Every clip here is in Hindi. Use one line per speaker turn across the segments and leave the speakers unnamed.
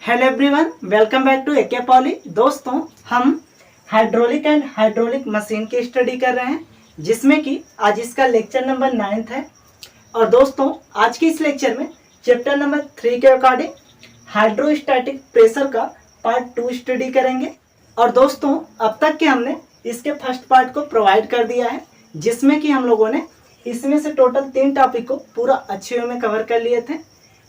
Hello everyone, welcome back to AK poly. दोस्तों, हम हाइड्रोलिक एंड हाइड्रोलिक मशीन की स्टडी कर रहे हैं, जिसमें कि आज इसका लेक्चर नंबर 9 है। और दोस्तों, आज के इस लेक्चर में चैप्टर नंबर 3 के अकॉर्डिंग हाइड्रोस्टैटिक प्रेशर का पार्ट 2 स्टडी करेंगे। और दोस्तों, अब तक के हमने इसके फर्स्ट पार्ट को प्रोवाइड कर दिया है, जिसमें कि हम लोगों ने इसमें से टोटल 3 टॉपिक को पूरा अच्छे वे में कवर कर लिए थे।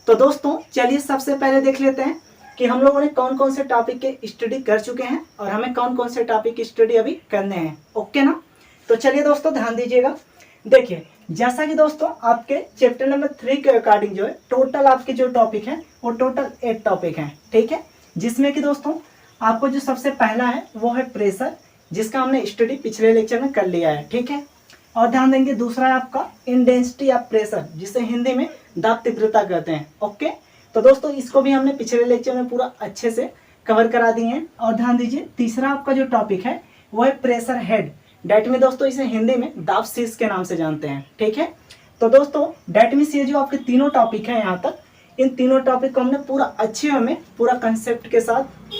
तो दोस्तों, चलिए सबसे पहले देख लेते हैं कि हम लोगों ने कौन कौन से टॉपिक के स्टडी कर चुके हैं और हमें कौन कौन से टॉपिक की स्टडी अभी करने हैं। ओके ना? तो चलिए दोस्तों, ध्यान दीजिएगा। देखिए, जैसा कि दोस्तों आपके चैप्टर नंबर 3 के अकॉर्डिंग जो है टोटल आपके जो टॉपिक हैं वो टोटल 8 टॉपिक हैं, ठीक है। जिसमें कि दोस्तों आपको जो सबसे पहला है वो है प्रेशर, जिसका हमने स्टडी पिछले लेक्चर में कर लिया है, ठीक है। और ध्यान देंगे, दूसरा है आपका इंटेंसिटी ऑफ प्रेशर, जिसे हिंदी में दाब तीव्रता कहते हैं। ओके, तो दोस्तों इसको भी हमने पिछले लेक्चर में पूरा अच्छे से कवर करा दिए हैं। और ध्यान दीजिए, तीसरा आपका जो टॉपिक है वो है प्रेशर हेड। डेट में दोस्तों इसे हिंदी में दाब शीर्ष के नाम से जानते हैं, ठीक है। तो दोस्तों, डेट में ये जो आपके तीनों टॉपिक हैं यहाँ तक, इन तीनों टॉपिक को हमने पूरा अच्छे में पूरा कंसेप्ट के साथ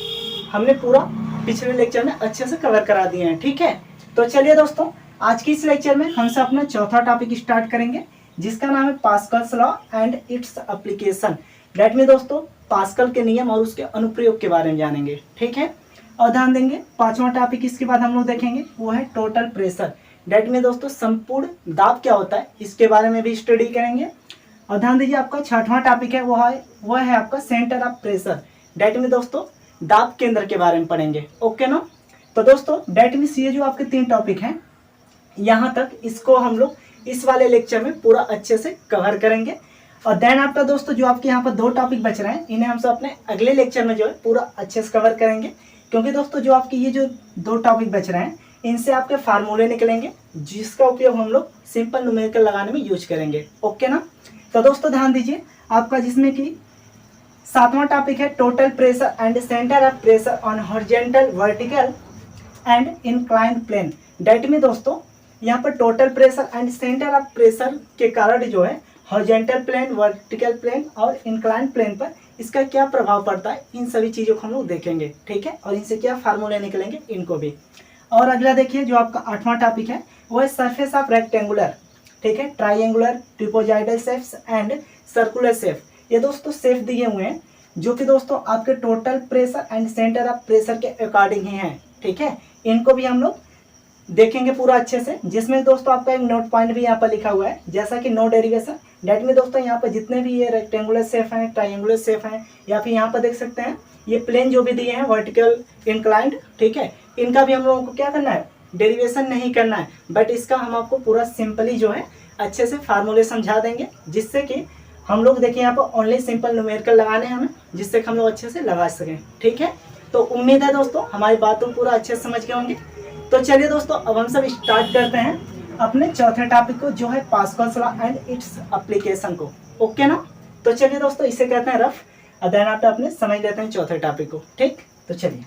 हमने पूरा पिछले लेक्चर में अच्छे से कवर करा दिए हैं, ठीक है। तो चलिए दोस्तों, आज की इस लेक्चर में हमसे अपना चौथा टॉपिक स्टार्ट करेंगे, जिसका नाम है Pascal's law and its application. डेट में दोस्तों पास्कल के नियम और उसके अनुप्रयोग के बारे में जानेंगे, ठीक है। और ध्यान देंगे, पांचवा टॉपिक इसके बाद हम लोग देखेंगे वो है टोटल प्रेशर। डेट में दोस्तों संपूर्ण दाब क्या होता है इसके बारे में भी स्टडी करेंगे। और ध्यान दीजिए, आपका छठवां टॉपिक है वो है आपका सेंटर ऑफ प्रेशर। डेट में दोस्तों दाब केंद्र के बारे में पढ़ेंगे। ओके ना? तो दोस्तों, डेट में ये जो आपके 3 टॉपिक हैं, यहाँ तक इसको हम लोग इस वाले लेक्चर में पूरा अच्छे से कवर करेंगे। और देन आपका दोस्तों जो आपके यहाँ पर 2 टॉपिक बच रहे हैं, इन्हें हम सब अपने अगले लेक्चर में जो है पूरा अच्छे से कवर करेंगे। क्योंकि दोस्तों जो आपके ये जो 2 टॉपिक बच रहे हैं, इनसे आपके फार्मूले निकलेंगे, जिसका उपयोग हम लोग सिंपल न्यूमेरिकल लगाने में यूज करेंगे। ओके ना? तो दोस्तों ध्यान दीजिए, आपका जिसमें कि 7वां टॉपिक है total pressure and centre of pressure on horizontal, vertical and inclined plane. डेट में दोस्तों यहाँ पर total pressure and centre of pressure के कारण जो है हॉरिजॉन्टल प्लेन, वर्टिकल प्लेन और इंक्लाइंड प्लेन पर इसका क्या प्रभाव पड़ता है, इन सभी चीज़ों को हम लोग देखेंगे, ठीक है। और इनसे क्या फार्मूले निकलेंगे, इनको भी। और अगला देखिए, जो आपका 8वां टॉपिक है वो है सरफेस ऑफ रेक्टेंगुलर, ठीक है, triangular, trapezoidal shapes and circular shape. ये दोस्तों शेप दिए हुए हैं, जो कि दोस्तों आपके total pressure and centre of pressure के अकॉर्डिंग ही हैं, ठीक है। इनको भी हम लोग देखेंगे पूरा अच्छे से, जिसमें दोस्तों आपका एक नोट पॉइंट भी यहाँ पर लिखा हुआ है, जैसा कि नो डेरिवेशन। डेट में दोस्तों यहाँ पर जितने भी ये रेक्टेंगुलर शेप हैं, ट्राइंगुलर शेप हैं, या फिर यहाँ पर देख सकते हैं ये प्लेन जो भी दिए हैं, वर्टिकल, इंक्लाइंड, ठीक है, इनका भी हम लोगों को क्या करना है, डेरिवेशन नहीं करना है, बट इसका हम आपको पूरा सिंपली जो है अच्छे से फार्मूले समझा देंगे, जिससे कि हम लोग देखिए यहाँ पर ओनली सिंपल न्यूमेरिकल लगाने हैं हमें, जिससे कि हम लोग अच्छे से लगा सकें, ठीक है। तो उम्मीद है दोस्तों हमारी बातों पूरा अच्छे से समझ गए होंगे। तो चलिए दोस्तों, अब हम सब स्टार्ट करते हैं अपने चौथे टॉपिक को, जो है Pascal's law and its application को। ओके ना? तो चलिए दोस्तों, इसे कहते हैं रफ, और देन आप अपने समझ लेते हैं चौथे टॉपिक को, ठीक। तो चलिए,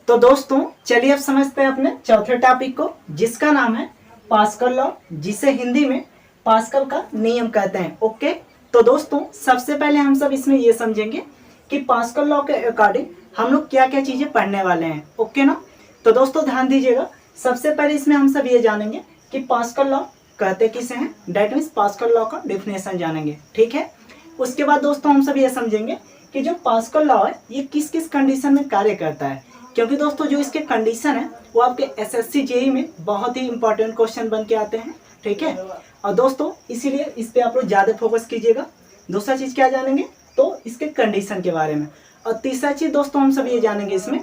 तो दोस्तों चलिए अब समझते हैं अपने चौथे टॉपिक को, जिसका नाम है पास्कल लॉ, जिसे हिंदी में पास्कल का नियम कहते हैं। ओके, तो दोस्तों सबसे पहले हम सब इसमें ये समझेंगे कि पास्कल लॉ के अकॉर्डिंग हम लोग क्या क्या चीजें पढ़ने वाले हैं। ओके ना? तो दोस्तों ध्यान दीजिएगा, सबसे पहले इसमें हम सब ये जानेंगे कि पास्कल लॉ कहते किसे हैं। डेट मीन्स पास्कल लॉ का डेफिनेशन जानेंगे, ठीक है। उसके बाद दोस्तों हम सब ये समझेंगे कि जो पास्कल लॉ है ये किस किस कंडीशन में कार्य करता है, क्योंकि दोस्तों जो इसके कंडीशन है वो आपके एसएससी जेईई में बहुत ही इंपॉर्टेंट क्वेश्चन बन के आते हैं, ठीक है। और दोस्तों इसीलिए इस पे आप लोग ज़्यादा फोकस कीजिएगा। दूसरा चीज़ क्या जानेंगे, तो इसके कंडीशन के बारे में। और तीसरा चीज़ दोस्तों हम सब ये जानेंगे इसमें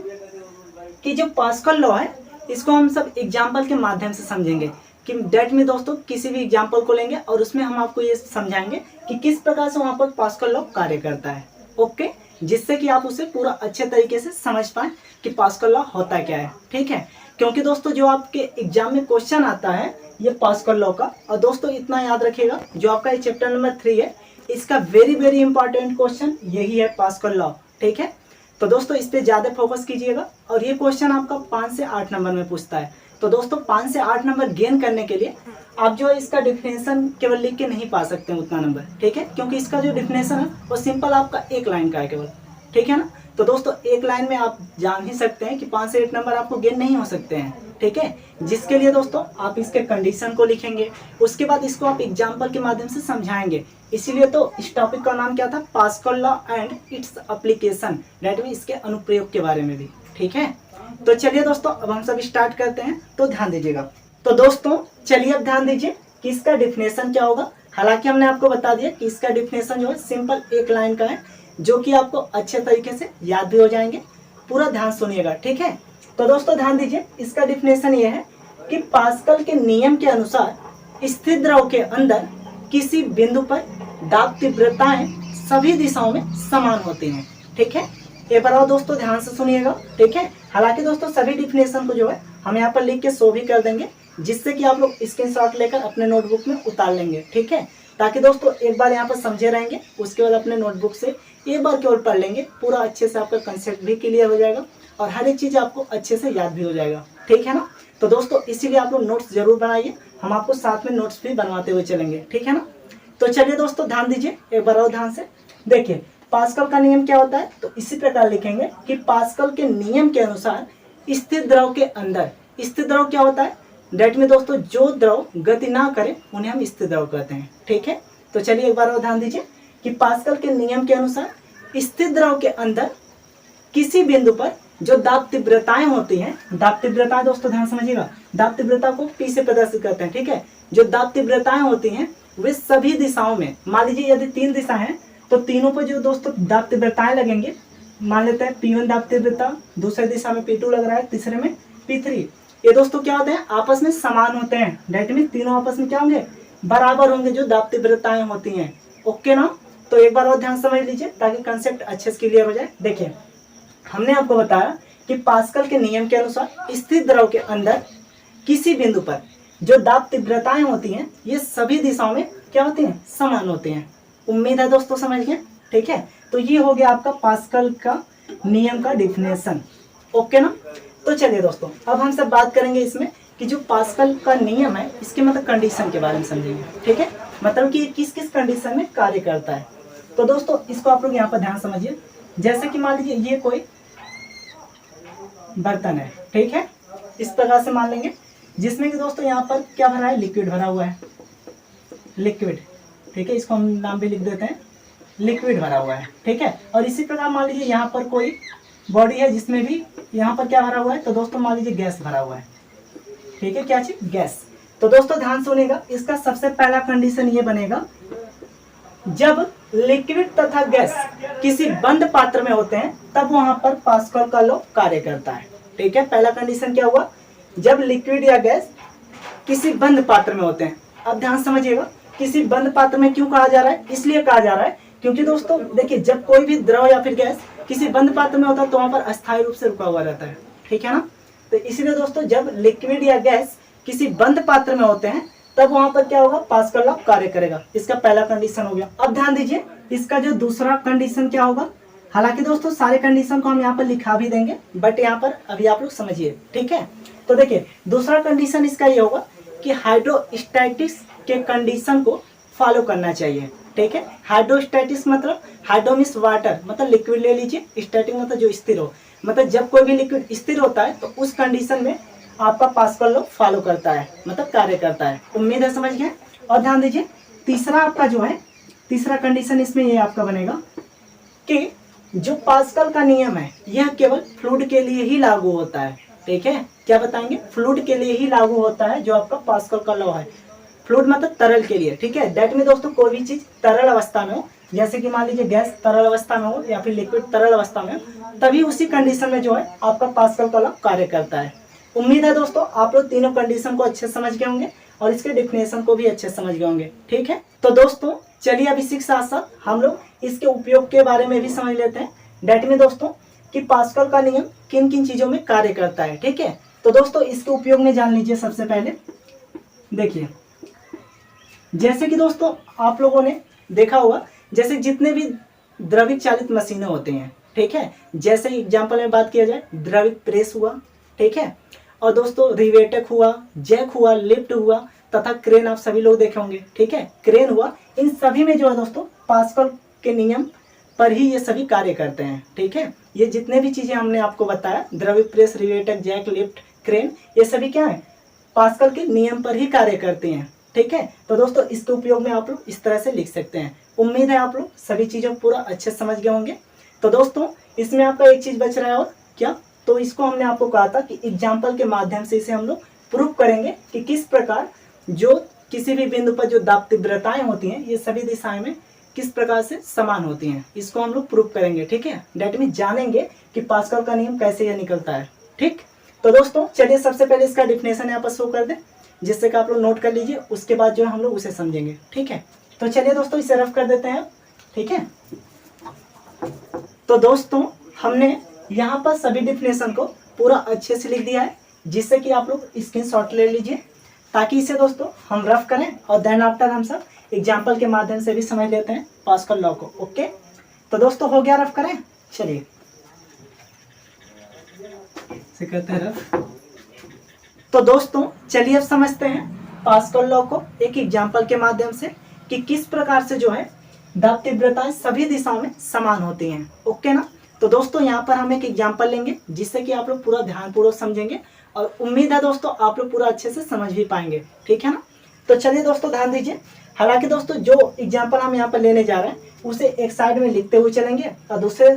कि जो पास्कल लॉ है इसको हम सब एग्जाम्पल के माध्यम से समझेंगे। कि डेट में दोस्तों किसी भी एग्जाम्पल को लेंगे और उसमें हम आपको ये समझाएंगे कि किस प्रकार से वहाँ पर पास्कल लॉ कार्य करता है। ओके, जिससे कि आप उसे पूरा अच्छे तरीके से समझ पाएँ कि पास्कल लॉ होता क्या है, ठीक है। क्योंकि दोस्तों जो आपके एग्जाम में क्वेश्चन आता है ये पास्कल लॉ का, और दोस्तों इतना याद रखिएगा, जो आपका ये चैप्टर नंबर 3 है इसका वेरी इंपॉर्टेंट क्वेश्चन यही है, पास्कल लॉ, ठीक है। तो दोस्तों इस पे ज़्यादा फोकस कीजिएगा, और ये क्वेश्चन आपका 5 से 8 नंबर में पूछता है। तो दोस्तों 5 से 8 नंबर गेन करने के लिए आप जो है इसका डिफिनेशन केवल लिख के नहीं पा सकते हैं उतना नंबर, ठीक है, क्योंकि इसका जो डिफिनेशन है वो सिंपल आपका एक लाइन का है केवल, ठीक है ना। तो दोस्तों एक लाइन में आप जान ही सकते हैं कि 5 से 8 नंबर आपको गेन नहीं हो सकते हैं, ठीक है। जिसके लिए दोस्तों आप इसके कंडीशन को लिखेंगे, उसके बाद इसको आप एग्जाम्पल के माध्यम से समझाएंगे। इसीलिए तो इस टॉपिक का नाम क्या था, pascal law and its application, that mean इसके अनुप्रयोग के बारे में भी, ठीक है। तो चलिए दोस्तों अब हम सब स्टार्ट करते हैं, तो ध्यान दीजिएगा। तो दोस्तों चलिए अब ध्यान दीजिए कि इसका डिफिनेशन क्या होगा। हालांकि हमने आपको बता दिया कि इसका डिफिनेशन जो है सिंपल एक लाइन का है, जो कि आपको अच्छे तरीके से याद भी हो जाएंगे। पूरा ध्यान सुनिएगा, ठीक है। तो दोस्तों ध्यान दीजिए, इसका डिफिनेशन ये है कि पास्कल के नियम के अनुसार स्थिर द्रव के अंदर किसी बिंदु पर दाब तीव्रताएं सभी दिशाओं में समान होती हैं, ठीक है। एक बार और दोस्तों ध्यान से सुनिएगा, ठीक है। हालांकि दोस्तों सभी डिफिनेशन को जो है हम यहाँ पर लिख के शो भी कर देंगे, जिससे कि आप लोग स्क्रीनशॉट लेकर अपने नोटबुक में उतार लेंगे, ठीक है, ताकि दोस्तों एक बार यहाँ पर समझे रहेंगे, उसके बाद अपने नोटबुक से एक बार केवल पढ़ लेंगे, पूरा अच्छे से आपका कंसेप्ट भी क्लियर हो जाएगा और हर एक चीज़ आपको अच्छे से याद भी हो जाएगा, ठीक है ना। तो दोस्तों इसीलिए आप लोग नोट्स जरूर बनाइए, हम आपको साथ में नोट्स भी बनवाते हुए चलेंगे, ठीक है ना। तो चलिए दोस्तों ध्यान दीजिए एक बार और ध्यान से देखिए, पास्कल का नियम क्या होता है। तो इसी प्रकार लिखेंगे कि पास्कल के नियम के अनुसार स्थिर द्रव के अंदर, स्थिर द्रव क्या होता है, डेट में दोस्तों जो द्रव गति ना करे उन्हें हम स्थिर द्रव कहते हैं, ठीक है। तो चलिए एक बार और ध्यान दीजिए कि पास्कल के नियम के अनुसार स्थिर द्रव के अंदर किसी बिंदु पर जो दाब तीव्रताएं होती हैं, दाब तीव्रताएं दोस्तों ध्यान समझिएगा, दाब तीव्रता को P से प्रदर्शित करते हैं, ठीक है। जो दाब तीव्रताएं होती हैं वे सभी दिशाओं में, मान लीजिए यदि 3 दिशा हैं तो तीनों पर जो दोस्तों दाब तीव्रताएं लगेंगे, मान लेते हैं P1 दाब तीव्रता, दूसरे दिशा में P2 लग रहा है, तीसरे में P3, ये दोस्तों क्या होते हैं, आपस में समान होते हैं, डेट मीन तीनों आपस में क्या होंगे, बराबर होंगे जो दाब तीव्रताएं होती हैं, ओके ना। तो एक बार और ध्यान समझ लीजिए ताकि कंसेप्ट अच्छे से क्लियर हो जाए। देखिए हमने आपको बताया कि पास्कल के नियम के अनुसार स्थिर द्रव के अंदर किसी बिंदु पर जो दाब तीव्रताएं होती हैं ये सभी दिशाओं में क्या होती हैं, समान होती हैं। उम्मीद है दोस्तों समझ गए, ठीक है। तो ये हो गया आपका पास्कल का नियम का डिफिनेशन, ओके ना। तो चलिए दोस्तों अब हम सब बात करेंगे इसमें कि जो पास्कल का नियम है इसके मतलब कंडीशन के बारे में समझेंगे, ठीक है, मतलब कि किस किस कंडीशन में कार्य करता है। तो दोस्तों इसको आप लोग यहाँ पर ध्यान समझिए, जैसे कि मान लीजिए ये कोई बर्तन है, ठीक है, इस प्रकार से मान लेंगे, जिसमें कि दोस्तों यहाँ पर क्या भरा है, लिक्विड भरा हुआ है, लिक्विड, ठीक है, इसको हम नाम भी लिख देते हैं, लिक्विड भरा हुआ है, ठीक है। और इसी प्रकार मान लीजिए यहाँ पर कोई बॉडी है जिसमें भी यहाँ पर क्या भरा हुआ है, तो दोस्तों मान लीजिए गैस भरा हुआ है, ठीक है, क्या चीज, गैस। तो दोस्तों ध्यान सुनिएगा, इसका सबसे पहला कंडीशन ये बनेगा, जब लिक्विड तथा गैस किसी बंद पात्र में होते हैं तब वहां पर पास्कल का लॉ कार्य करता है, ठीक है। पहला कंडीशन क्या हुआ, जब लिक्विड या गैस किसी बंद पात्र में होते हैं। अब ध्यान समझिएगा, किसी बंद पात्र में क्यों कहा जा रहा है, इसलिए कहा जा रहा है क्योंकि दोस्तों देखिए जब कोई भी द्रव या फिर गैस किसी बंद पात्र में होता है तो वहां पर अस्थायी रूप से रुका हुआ रहता है, ठीक है ना। तो इसीलिए दोस्तों जब लिक्विड या गैस किसी बंद पात्र में होते हैं तब वहां पर क्या होगा, पास्कल लॉ कार्य करेगा। इसका पहला कंडीशन हो गया। अब ध्यान दीजिए इसका जो दूसरा कंडीशन क्या होगा, हालांकि दोस्तों सारे कंडीशन को हम यहाँ पर लिखा भी देंगे, बट यहाँ पर अभी आप लोग समझिए, ठीक है। तो देखिए दूसरा कंडीशन इसका ये होगा कि हाइड्रोस्टैटिक्स के कंडीशन को फॉलो करना चाहिए, ठीक है। हाइड्रोस्टैटिक्स मतलब हाइड्रो मीन्स वाटर, मतलब लिक्विड ले लीजिए, स्टैटिक मतलब जो स्थिर हो, मतलब जब कोई भी लिक्विड स्थिर होता है तो उस कंडीशन में आपका पास्कल लॉ फॉलो करता है, मतलब कार्य करता है। उम्मीद है समझ गए। और ध्यान दीजिए तीसरा आपका जो है, तीसरा कंडीशन इसमें ये आपका बनेगा कि जो पास्कल का नियम है यह केवल फ्लूइड के लिए ही लागू होता है, ठीक है। क्या बताएंगे, फ्लूइड के लिए ही लागू होता है जो आपका पास्कल का लॉ है। फ्लूइड मतलब तरल के लिए, ठीक है। दैट में दोस्तों कोई भी चीज तरल अवस्था में हो, जैसे कि मान लीजिए गैस तरल अवस्था में हो या फिर लिक्विड तरल अवस्था में हो, तभी उसी कंडीशन में जो है आपका पास्कल का लॉ कार्य करता है। उम्मीद है दोस्तों आप लोग तीनों कंडीशन को अच्छे समझ गए होंगे और इसके डिफिनेशन को भी अच्छे समझ गए होंगे, ठीक है। तो दोस्तों चलिए अब इसी के साथ साथ हम लोग इसके उपयोग के बारे में भी समझ लेते हैं। डेट में दोस्तों कि पास्कल का नियम किन किन चीजों में कार्य करता है, ठीक है। तो दोस्तों इसके उपयोग में जान लीजिए। सबसे पहले देखिए, जैसे कि दोस्तों आप लोगों ने देखा होगा, जैसे जितने भी द्रवित चालित मशीनें होती हैं, ठीक है, जैसे एग्जाम्पल में बात किया जाए द्रवित प्रेस हुआ, ठीक है, और दोस्तों रिवेटक हुआ, जैक हुआ, लिफ्ट हुआ तथा क्रेन आप सभी लोग देखे होंगे, ठीक है, क्रेन हुआ। इन सभी में जो है दोस्तों पास्कल के नियम पर ही ये सभी कार्य करते हैं, ठीक है। ये जितने भी चीजें हमने आपको बताया, द्रव्य प्रेस, रिवेटक, जैक, लिफ्ट, क्रेन, ये सभी क्या है, पास्कल के नियम पर ही कार्य करते हैं, ठीक है। तो दोस्तों इसके उपयोग में आप लोग इस तरह से लिख सकते हैं। उम्मीद है आप लोग सभी चीजों को पूरा अच्छे से समझ गए होंगे। तो दोस्तों इसमें आपका एक चीज बच रहा है, और क्या, तो इसको हमने आपको कहा था कि एग्जाम्पल के माध्यम से इसे हम लोग प्रूव करेंगे कि किस प्रकार जो किसी भी बिंदु पर जो दाब तीव्रताएं होती हैं ये सभी दिशाएं में किस प्रकार से समान होती हैं, इसको हम लोग प्रूव करेंगे, ठीक है। डेट मीन जानेंगे कि पास्कल का नियम कैसे यह निकलता है, ठीक। तो दोस्तों चलिए सबसे पहले इसका डिफिनेशन यहाँ पर शो कर दें, जिससे कि आप लोग नोट कर लीजिए, उसके बाद जो है हम लोग उसे समझेंगे, ठीक है। तो चलिए दोस्तों इसे रफ कर देते हैं, ठीक है। तो दोस्तों हमने यहाँ पर सभी डिफिनेशन को पूरा अच्छे से लिख दिया है, जिससे कि आप लोग स्क्रीनशॉट ले लीजिए, ताकि इसे दोस्तों हम रफ करें और देन आफ्टर हम सब एग्जाम्पल के माध्यम से भी समझ लेते हैं पास्कल लॉ को। ओके, तो दोस्तों हो गया रफ करें, चलिए से करते हैं रफ। तो दोस्तों चलिए अब समझते हैं पास्कल लॉ को एक एग्जाम्पल के माध्यम से कि किस प्रकार से जो है दाब तीव्रताएं सभी दिशाओं में समान होती हैं। ओके ना। तो दोस्तों यहाँ पर हम एक एग्जाम्पल लेंगे, जिससे कि आप लोग पूरा ध्यानपूर्वक समझेंगे, और उम्मीद है दोस्तों आप लोग पूरा अच्छे से समझ भी पाएंगे, ठीक है ना। तो चलिए दोस्तों ध्यान दीजिए। हालांकि दोस्तों जो एग्जाम्पल हम यहाँ पर लेने जा रहे हैं उसे एक साइड में लिखते हुए चलेंगे और दूसरे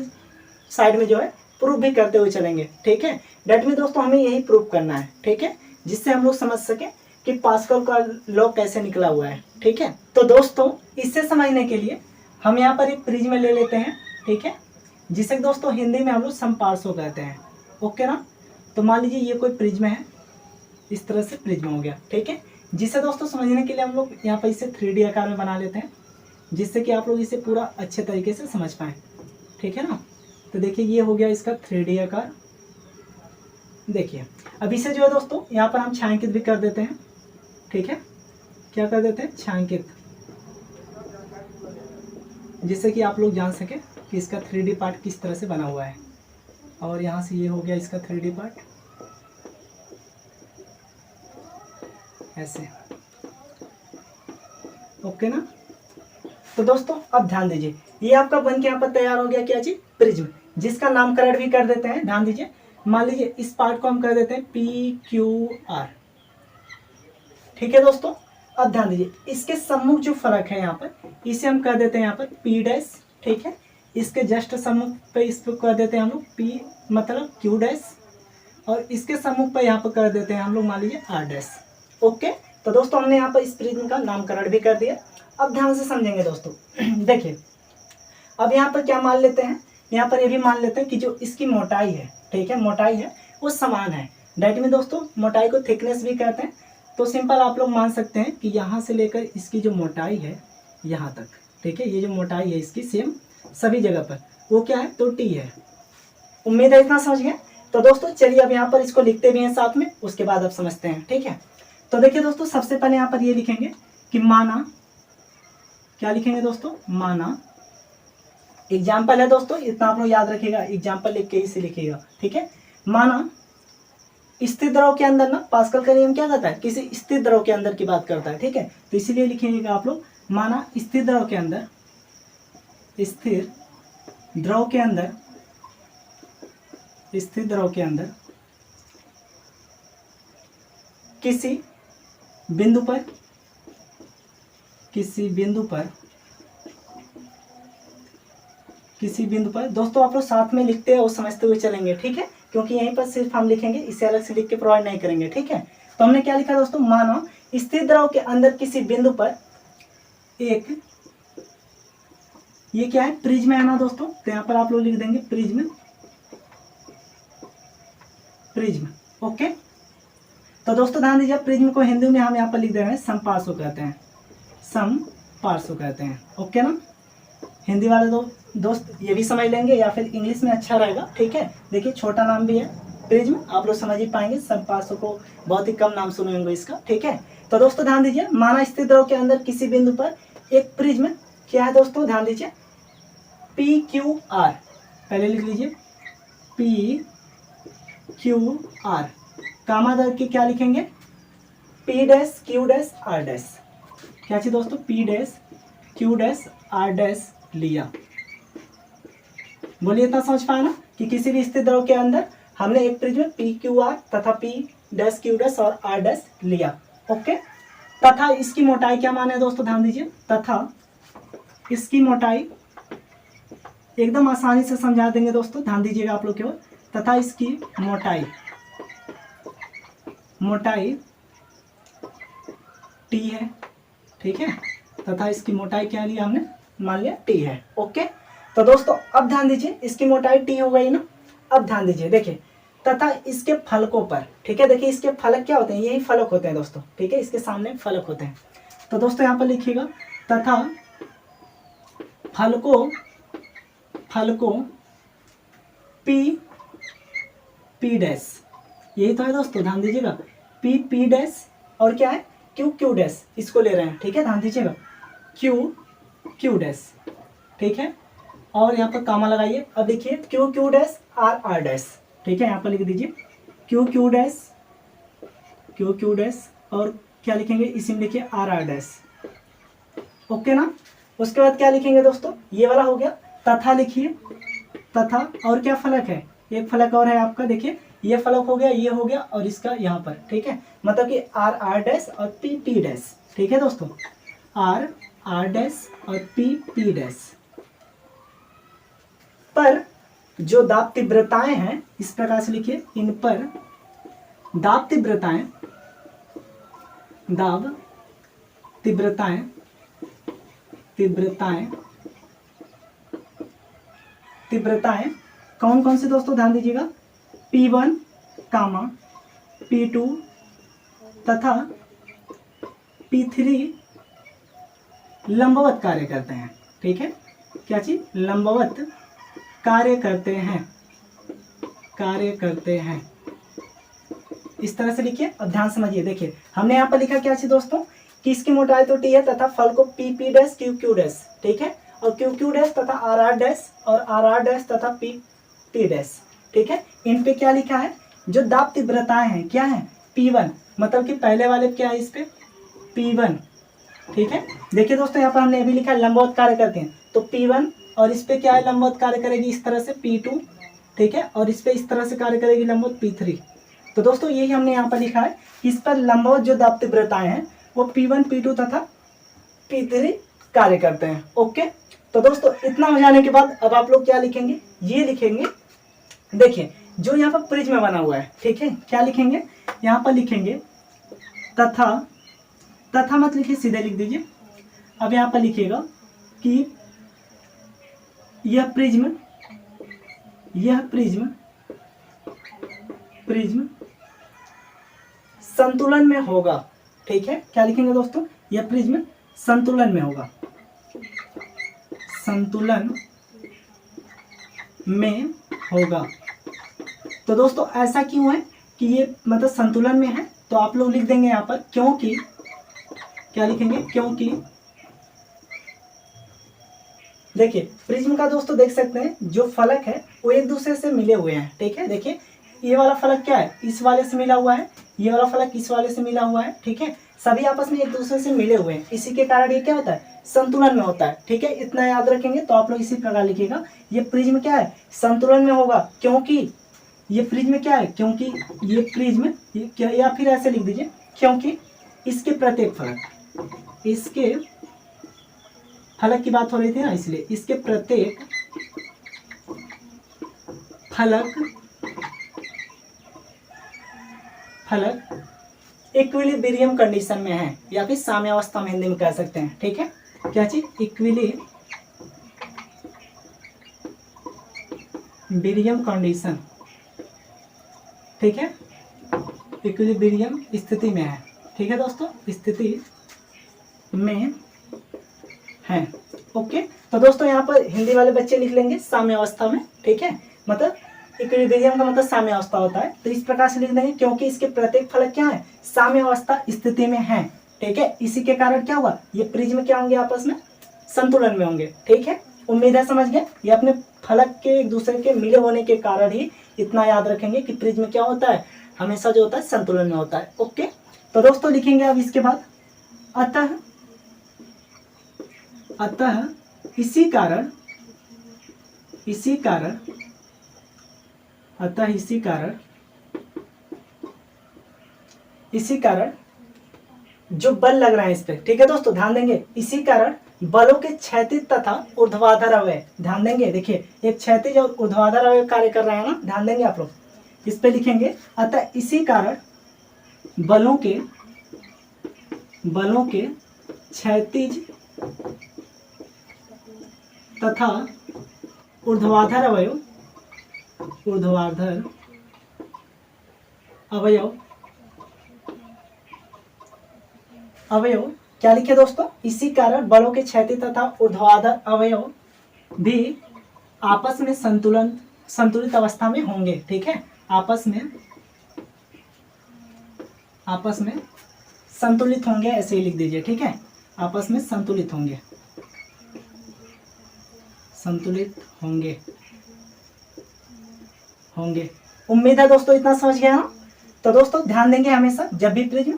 साइड में जो है प्रूफ भी करते हुए चलेंगे, ठीक है। डेट में दोस्तों हमें यही प्रूफ करना है, ठीक है, जिससे हम लोग समझ सके कि पास्कल का लॉ कैसे निकला हुआ है, ठीक है। तो दोस्तों इससे समझने के लिए हम यहाँ पर एक प्रिज्म ले लेते हैं, ठीक है, जिसे दोस्तों हिंदी में हम लोग समपार्श्व कहते हैं। ओके ना। तो मान लीजिए ये कोई प्रिज्म है, इस तरह से प्रिज्म हो गया, ठीक है, जिसे दोस्तों समझने के लिए हम लोग यहाँ पर इसे 3D आकार में बना लेते हैं, जिससे कि आप लोग इसे पूरा अच्छे तरीके से समझ पाएँ, ठीक है ना। तो देखिए ये हो गया इसका 3D आकार। देखिए अब इसे जो है दोस्तों यहाँ पर हम छायांकित भी कर देते हैं, ठीक है, क्या कर देते हैं, छायांकित, जिससे कि आप लोग जान सके कि इसका 3D पार्ट किस तरह से बना हुआ है। और यहाँ से ये हो गया इसका 3D पार्ट, ऐसे। ओके ना। तो दोस्तों अब ध्यान दीजिए, ये आपका बन के यहाँ पर तैयार हो गया क्या चीज, प्रिज्म, जिसका नामकरण भी कर देते हैं। ध्यान दीजिए, मान लीजिए इस पार्ट को हम कर देते हैं PQR, ठीक है दोस्तों। अब ध्यान दीजिए, इसके सम्मुख जो फलक है यहाँ पर इसे हम कर देते हैं यहाँ पर P', ठीक है। इसके जस्ट सम्मुख पे इसको कर देते हैं हम लोग P मतलब Q', और इसके सम्मुख पे यहाँ पर कर देते हैं हम लोग मान लीजिए R'। ओके, तो दोस्तों हमने यहाँ पर इस प्रिज्म का नामकरण भी कर दिया। अब ध्यान से समझेंगे दोस्तों। देखिए अब यहाँ पर क्या मान लेते हैं, यहाँ पर ये भी मान लेते हैं कि जो इसकी मोटाई है, ठीक है, मोटाई है वो समान है। डेट में दोस्तों मोटाई को थिकनेस भी कहते हैं। तो सिंपल आप लोग मान सकते हैं कि यहाँ से लेकर इसकी जो मोटाई है यहाँ तक, ठीक है, ये जो मोटाई है इसकी सेम सभी जगह पर, वो क्या है, तो T है। उम्मीद है इतना समझ गए। तो दोस्तों चलिए अब यहाँ पर इसको लिखते भी हैं साथ में, उसके बाद अब समझते हैं, ठीक है। तो देखिए दोस्तों सबसे पहले यहाँ पर ये लिखेंगे कि माना, क्या लिखेंगे दोस्तों, माना, एग्जाम्पल है दोस्तों, इतना आप लोग याद रखिएगा, एग्जाम्पल लिख के इसे लिखिएगा, ठीक है। माना स्थिर द्रव के अंदर ना पास्कल का नियम क्या कहता है, किसी स्थिर द्रव के अंदर की बात करता है, ठीक है। तो इसीलिए लिखेंगे आप लोग, माना स्थिर द्रव के अंदर, स्थिर द्रव के अंदर, स्थिर द्रव के अंदर किसी बिंदु पर, किसी बिंदु पर, किसी बिंदु पर, दोस्तों आप लोग साथ में लिखते हैं और समझते हुए चलेंगे, ठीक है, क्योंकि यहीं पर सिर्फ हम लिखेंगे, इसे अलग से लिख के प्रोवाइड नहीं करेंगे, ठीक है। तो हमने क्या लिखा दोस्तों, मानो स्थिर द्रव के अंदर किसी बिंदु पर एक, ये क्या है, प्रिज्म है ना दोस्तों, तो यहाँ पर आप लोग लिख देंगे प्रिज्म, प्रिज्म। ओके, तो दोस्तों ध्यान दीजिए, प्रिज्म को हिंदी में हम यहाँ पर लिख दे रहे हैं समपार्श्व कहते हैं, समपार्श्व कहते हैं। ओके ना। हिंदी वाले दोस्त ये भी समझ लेंगे, या फिर इंग्लिश में अच्छा रहेगा, ठीक है। देखिए छोटा नाम भी है प्रिज्म, आप लोग समझ ही पाएंगे, समपार्श्व को बहुत ही कम नाम सुने होंगे इसका, ठीक है। तो दोस्तों ध्यान दीजिए, माना स्थिर द्रव के अंदर किसी बिंदु पर एक प्रिज्म, क्या है दोस्तों, ध्यान दीजिए, PQR, पहले लिख लीजिए PQR, कामा दे के क्या लिखेंगे, P dash Q dash R dash. क्या चीज दोस्तों, P dash Q dash R dash लिया। बोलिए इतना समझ पाए ना कि किसी भी स्थिर द्रव के अंदर हमने एक प्रिज्म पी क्यू आर तथा पी डैश क्यू डैश और आर डैश लिया। ओके, तथा इसकी मोटाई क्या माने दोस्तों, ध्यान दीजिए, तथा इसकी मोटाई एकदम आसानी से समझा देंगे दोस्तों, ध्यान दीजिएगा आप लोग केवल, तथा इसकी मोटाई टी है, ठीक है, तथा इसकी मोटाई क्या लिया हमने, मान लिया टी है। ओके, तो दोस्तों अब ध्यान दीजिए, इसकी मोटाई टी हो गई ना। अब ध्यान दीजिए, देखिए, तथा इसके फलकों पर, ठीक है, देखिए इसके फलक क्या होते हैं, यही फलक होते हैं दोस्तों, ठीक है, इसके सामने फलक होते हैं। तो दोस्तों यहाँ पर लिखिएगा, तथा फलकों पी डैश, यही तो है दोस्तों, ध्यान दीजिएगा, पी डैश और क्या है, क्यू डैश, इसको ले रहे हैं, ठीक है, ध्यान दीजिएगा, क्यू डैश, ठीक है, और यहाँ पर कामा लगाइए। अब देखिए क्यू डैश आर डैश, ठीक है, यहाँ पर लिख दीजिए क्यू डैश और क्या लिखेंगे, इसी में लिखिए आर डैश। ओके ना, उसके बाद क्या लिखेंगे दोस्तों, ये वाला हो गया, तथा लिखिए, तथा और क्या फलक है, एक फलक और है आपका, देखिए ये फलक हो गया, ये हो गया, और इसका यहाँ पर, ठीक है, मतलब कि आर डैश और पी डैश, ठीक है दोस्तों, आर डैश और पी डैश पर जो दाब तीव्रताएं हैं, इस प्रकार से लिखिए, इन पर दाब तीव्रताएं कौन कौन से दोस्तों, ध्यान दीजिएगा, P1, P2 तथा P3 लंबवत कार्य करते हैं, ठीक है, क्या चीज, लंबवत कार्य करते हैं, इस तरह से लिखिए। अब ध्यान समझिए, देखिए हमने यहाँ पर लिखा क्या चीज दोस्तों, कि इसकी मोटाई तो टी है तथा फल को पी डैश क्यू डैश, ठीक है, और क्यू डैश तथा आर डैश और आर डैश तथा पी डैश, ठीक है, इन पे क्या लिखा है, जो दाब तीव्रताएं हैं क्या है, P1, मतलब कि पहले वाले क्या है, इस पे P1, ठीक है, देखिए दोस्तों यहाँ पर हमने अभी लिखा है लंबवत कार्य करते हैं, तो P1 और इस पे क्या है, लंबवत कार्य करेगी इस तरह से P2, ठीक है, और इस पे इस तरह से कार्य करेगी लंबवत P3। तो दोस्तों यही हमने यहाँ पर लिखा है, इस पर लंबवत जो दाब तीव्रताएं हैं वो P1, P2 तथा P3 कार्य करते हैं। ओके, तो दोस्तों इतना हो जाने के बाद अब आप लोग क्या लिखेंगे, ये लिखेंगे, देखिए जो यहाँ पर प्रिज्म बना हुआ है, ठीक है, क्या लिखेंगे, यहाँ पर लिखेंगे तथा मत लिखिए, सीधे लिख दीजिए। अब यहाँ पर लिखिएगा कि यह प्रिज्म संतुलन में होगा, ठीक है, क्या लिखेंगे दोस्तों, यह प्रिज्म संतुलन में होगा, तो दोस्तों ऐसा क्यों है कि ये मतलब संतुलन में है, तो आप लोग लिख देंगे यहाँ पर, क्योंकि क्या लिखेंगे, क्योंकि देखिए प्रिज्म का दोस्तों देख सकते हैं जो फलक है वो एक दूसरे से मिले हुए हैं, ठीक है, देखिए ये वाला फलक क्या है, इस वाले से मिला हुआ है, ये वाला फलक इस वाले से मिला हुआ है, ठीक है, सभी आपस में एक दूसरे से मिले हुए हैं, इसी के कारण ये क्या होता है, संतुलन में होता है, ठीक है, इतना याद रखेंगे। तो आप लोग इसी प्रकार लिखिएगा, ये प्रिज्म क्या है, संतुलन में होगा, क्योंकि ये प्रिज्म क्या है, क्योंकि ये प्रिज्म ये क्या, या फिर ऐसे लिख दीजिए, क्योंकि इसके प्रत्येक फलक, इसके फलक की बात हो रही थी ना, इसलिए इसके प्रत्येक फलक इक्विलिब्रियम कंडीशन में है, या फिर साम्यावस्था में हिंदी में कह सकते हैं, ठीक है, क्या चीज, इक्विलिब्रियम कंडीशन, ठीक है, इक्विलिब्रियम स्थिति में है, ठीक है दोस्तों, स्थिति में है। ओके, तो दोस्तों यहाँ पर हिंदी वाले बच्चे लिख लेंगे साम्यावस्था में, ठीक है, मतलब इक्विलिब्रियम का मतलब साम्यावस्था होता है, तो इस प्रकार से लिख देंगे, क्योंकि इसके प्रत्येक फलक क्या है, साम्यावस्था स्थिति में है, ठीक है, इसी के कारण क्या हुआ, ये प्रिज्म क्या होंगे, आपस में संतुलन में होंगे, ठीक है, उम्मीद है समझ गए, ये अपने फलक के एक दूसरे के मिले होने के कारण ही इतना याद रखेंगे कि प्रिज्म क्या होता है, हमेशा जो होता है संतुलन में होता है। ओके, तो दोस्तों लिखेंगे अब इसके बाद अतः अतः इसी कारण अतः इसी कारण जो बल लग रहा है इस पे, ठीक है दोस्तों, ध्यान देंगे, इसी कारण बलों के क्षैतिज तथा ऊर्ध्वाधर अवयव, ध्यान देंगे, देखिए एक क्षैतिज और ऊर्ध्वाधर अवयव कार्य कर रहा है ना, ध्यान देंगे आप लोग, इस पे लिखेंगे अतः इसी कारण बलों के क्षैतिज तथा ऊर्ध्वाधर अवयव क्या लिखे दोस्तों, इसी कारण बलों के क्षैतिज तथा ऊर्ध्वाधर अवयव भी आपस में संतुलित अवस्था में होंगे, ठीक है, आपस में संतुलित होंगे, ऐसे ही लिख दीजिए, ठीक है, आपस में संतुलित होंगे। उम्मीद है दोस्तों इतना समझ गया ना। तो दोस्तों ध्यान देंगे हमेशा जब भी प्रिज्म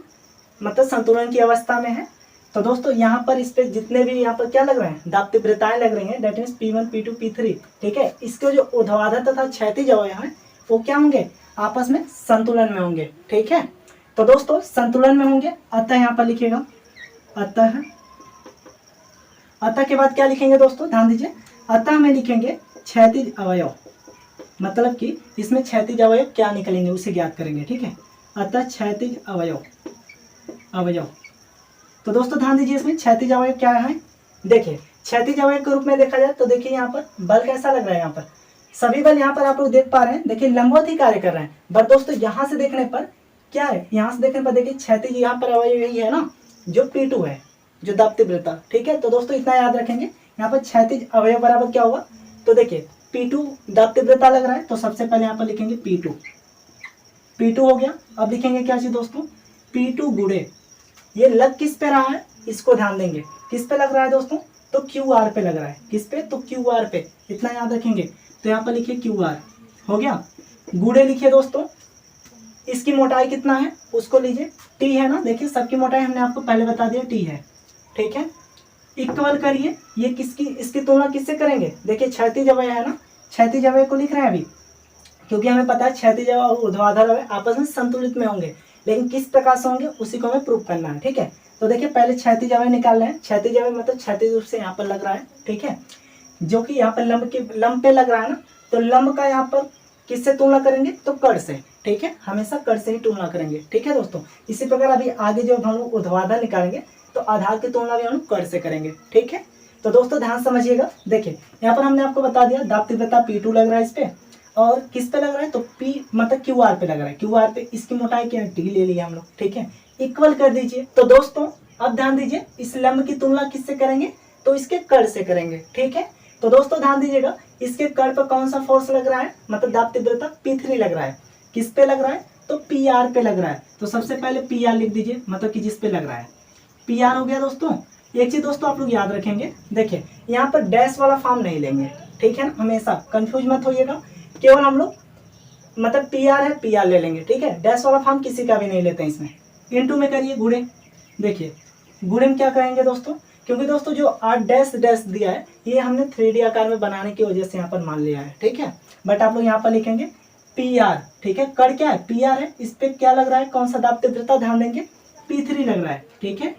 मतलब संतुलन की अवस्था में है, तो दोस्तों यहाँ पर इस पे जितने भी यहाँ पर क्या लग रहे हैं, दाब तीव्रताएं लग रही हैं, that means P1 P2 P3, ठीक है, इसके जो ऊर्ध्वाधर तथा क्षैतिज अवयव हैं वो क्या होंगे, आपस में संतुलन में होंगे, ठीक है। तो दोस्तों संतुलन में होंगे, अतः यहाँ पर लिखिएगा अतः के बाद क्या लिखेंगे दोस्तों, ध्यान दीजिए, अतः में लिखेंगे क्षैतिज अवयव, मतलब कि इसमें क्षैतिज अवयव क्या निकलेंगे उसे ज्ञात करेंगे, ठीक है, अतः क्षैतिज अवयव। तो दोस्तों ध्यान दीजिए, इसमें क्षैतिज अवयव क्या है, देखिए क्षैतिज अवयव के रूप में देखा जाए तो देखिए यहाँ पर बल कैसा लग रहा है, यहाँ पर सभी बल यहाँ पर आप लोग देख पा रहे हैं, देखिए लंबवत ही कार्य कर रहे हैं, बट दोस्तों यहाँ से देखने पर क्या है, यहाँ से देखने पर देखिए क्षैतिज यहाँ पर अवयव यही है ना, जो P2 है, जो दाब तीव्रता, ठीक है। तो दोस्तों इतना याद रखेंगे, यहाँ पर क्षैतिज अवयव बराबर क्या होगा, तो देखिए P2 दाब तीव्रता लग रहा है, तो सबसे पहले यहाँ पर लिखेंगे P2 हो गया। अब लिखेंगे क्या चीज दोस्तों, P2 गुणे, ये लग किस पे रहा है, इसको ध्यान देंगे, किस पे लग रहा है दोस्तों, तो QR पे लग रहा है, किस पे, तो QR पे, इतना याद रखेंगे। तो यहाँ पर लिखिए QR हो गया, गुणे लिखिए दोस्तों, इसकी मोटाई कितना है उसको लीजिए, T है ना, देखिए सबकी मोटाई हमने आपको पहले बता दिया T है, ठीक है। इक्वल करिए, ये इसकी तुलना किससे करेंगे, देखिए क्षैतिज अवयव है ना, क्षैतिज अवयव को लिख रहे हैं अभी, क्योंकि हमें पता है क्षैतिज अवयव और ऊर्ध्वाधर अवयव आपस में संतुलित में होंगे, लेकिन किस प्रकार से होंगे उसी को हमें प्रूव करना है, ठीक है। तो देखिए पहले क्षैतिज अवयव निकाल रहे हैं, क्षैतिज अवयव मतलब क्षैतिज रूप से यहाँ पर लग रहा है, ठीक है, जो कि यहाँ पर लंब पे लग रहा है ना, तो लंब का यहाँ पर किससे तुलना करेंगे, तो कड़ से, ठीक है, हमेशा कड़ से ही तुलना करेंगे, ठीक है दोस्तों। इसी प्रकार अभी आगे जो हम लोग ऊर्ध्वाधर निकालेंगे तो आधार की तुलना भी हम लोग कड़ से करेंगे, ठीक है। तो दोस्तों ध्यान समझिएगा, देखिए यहाँ पर हमने आपको बता दिया दाब तीव्रता P2 लग रहा है इस पे, और किस पे लग रहा है, तो P मतलब QR पे लग रहा है, QR पे इसकी मोटाई क्या है, T ले लिया हम लोग, ठीक है, इक्वल कर दीजिए। तो दोस्तों अब ध्यान दीजिए, इस लंब की तुलना किससे करेंगे, तो इसके कड़ से करेंगे, ठीक है। तो दोस्तों ध्यान दीजिएगा, इसके कड़ पर कौन सा फोर्स लग रहा है, मतलब दाब तीव्रता P3 लग रहा है, किस पे लग रहा है, तो PR पे लग रहा है। तो सबसे पहले PR लिख दीजिए, मतलब कि जिस पे लग रहा है, PR हो गया दोस्तों। एक चीज दोस्तों आप लोग याद रखेंगे, देखिए यहाँ पर डैश वाला फॉर्म नहीं लेंगे, ठीक है ना, हमेशा कंफ्यूज मत होइएगा, केवल हम लोग मतलब PR है PR ले लेंगे, ठीक है, डैश वाला फॉर्म किसी का भी नहीं लेते हैं इसमें। इनटू में करिए गुणे, देखिए गुणे में क्या करेंगे दोस्तों, क्योंकि दोस्तों जो 8 डैश डैश दिया है ये हमने 3D आकार में बनाने की वजह से यहाँ पर मान लिया है, ठीक है, बट आप लोग यहाँ पर लिखेंगे PR, ठीक है, कड़ क्या है, PR है, इस पे क्या लग रहा है, कौन सा दाब तीव्रता, ध्यान देंगे P3 लग रहा है, ठीक है,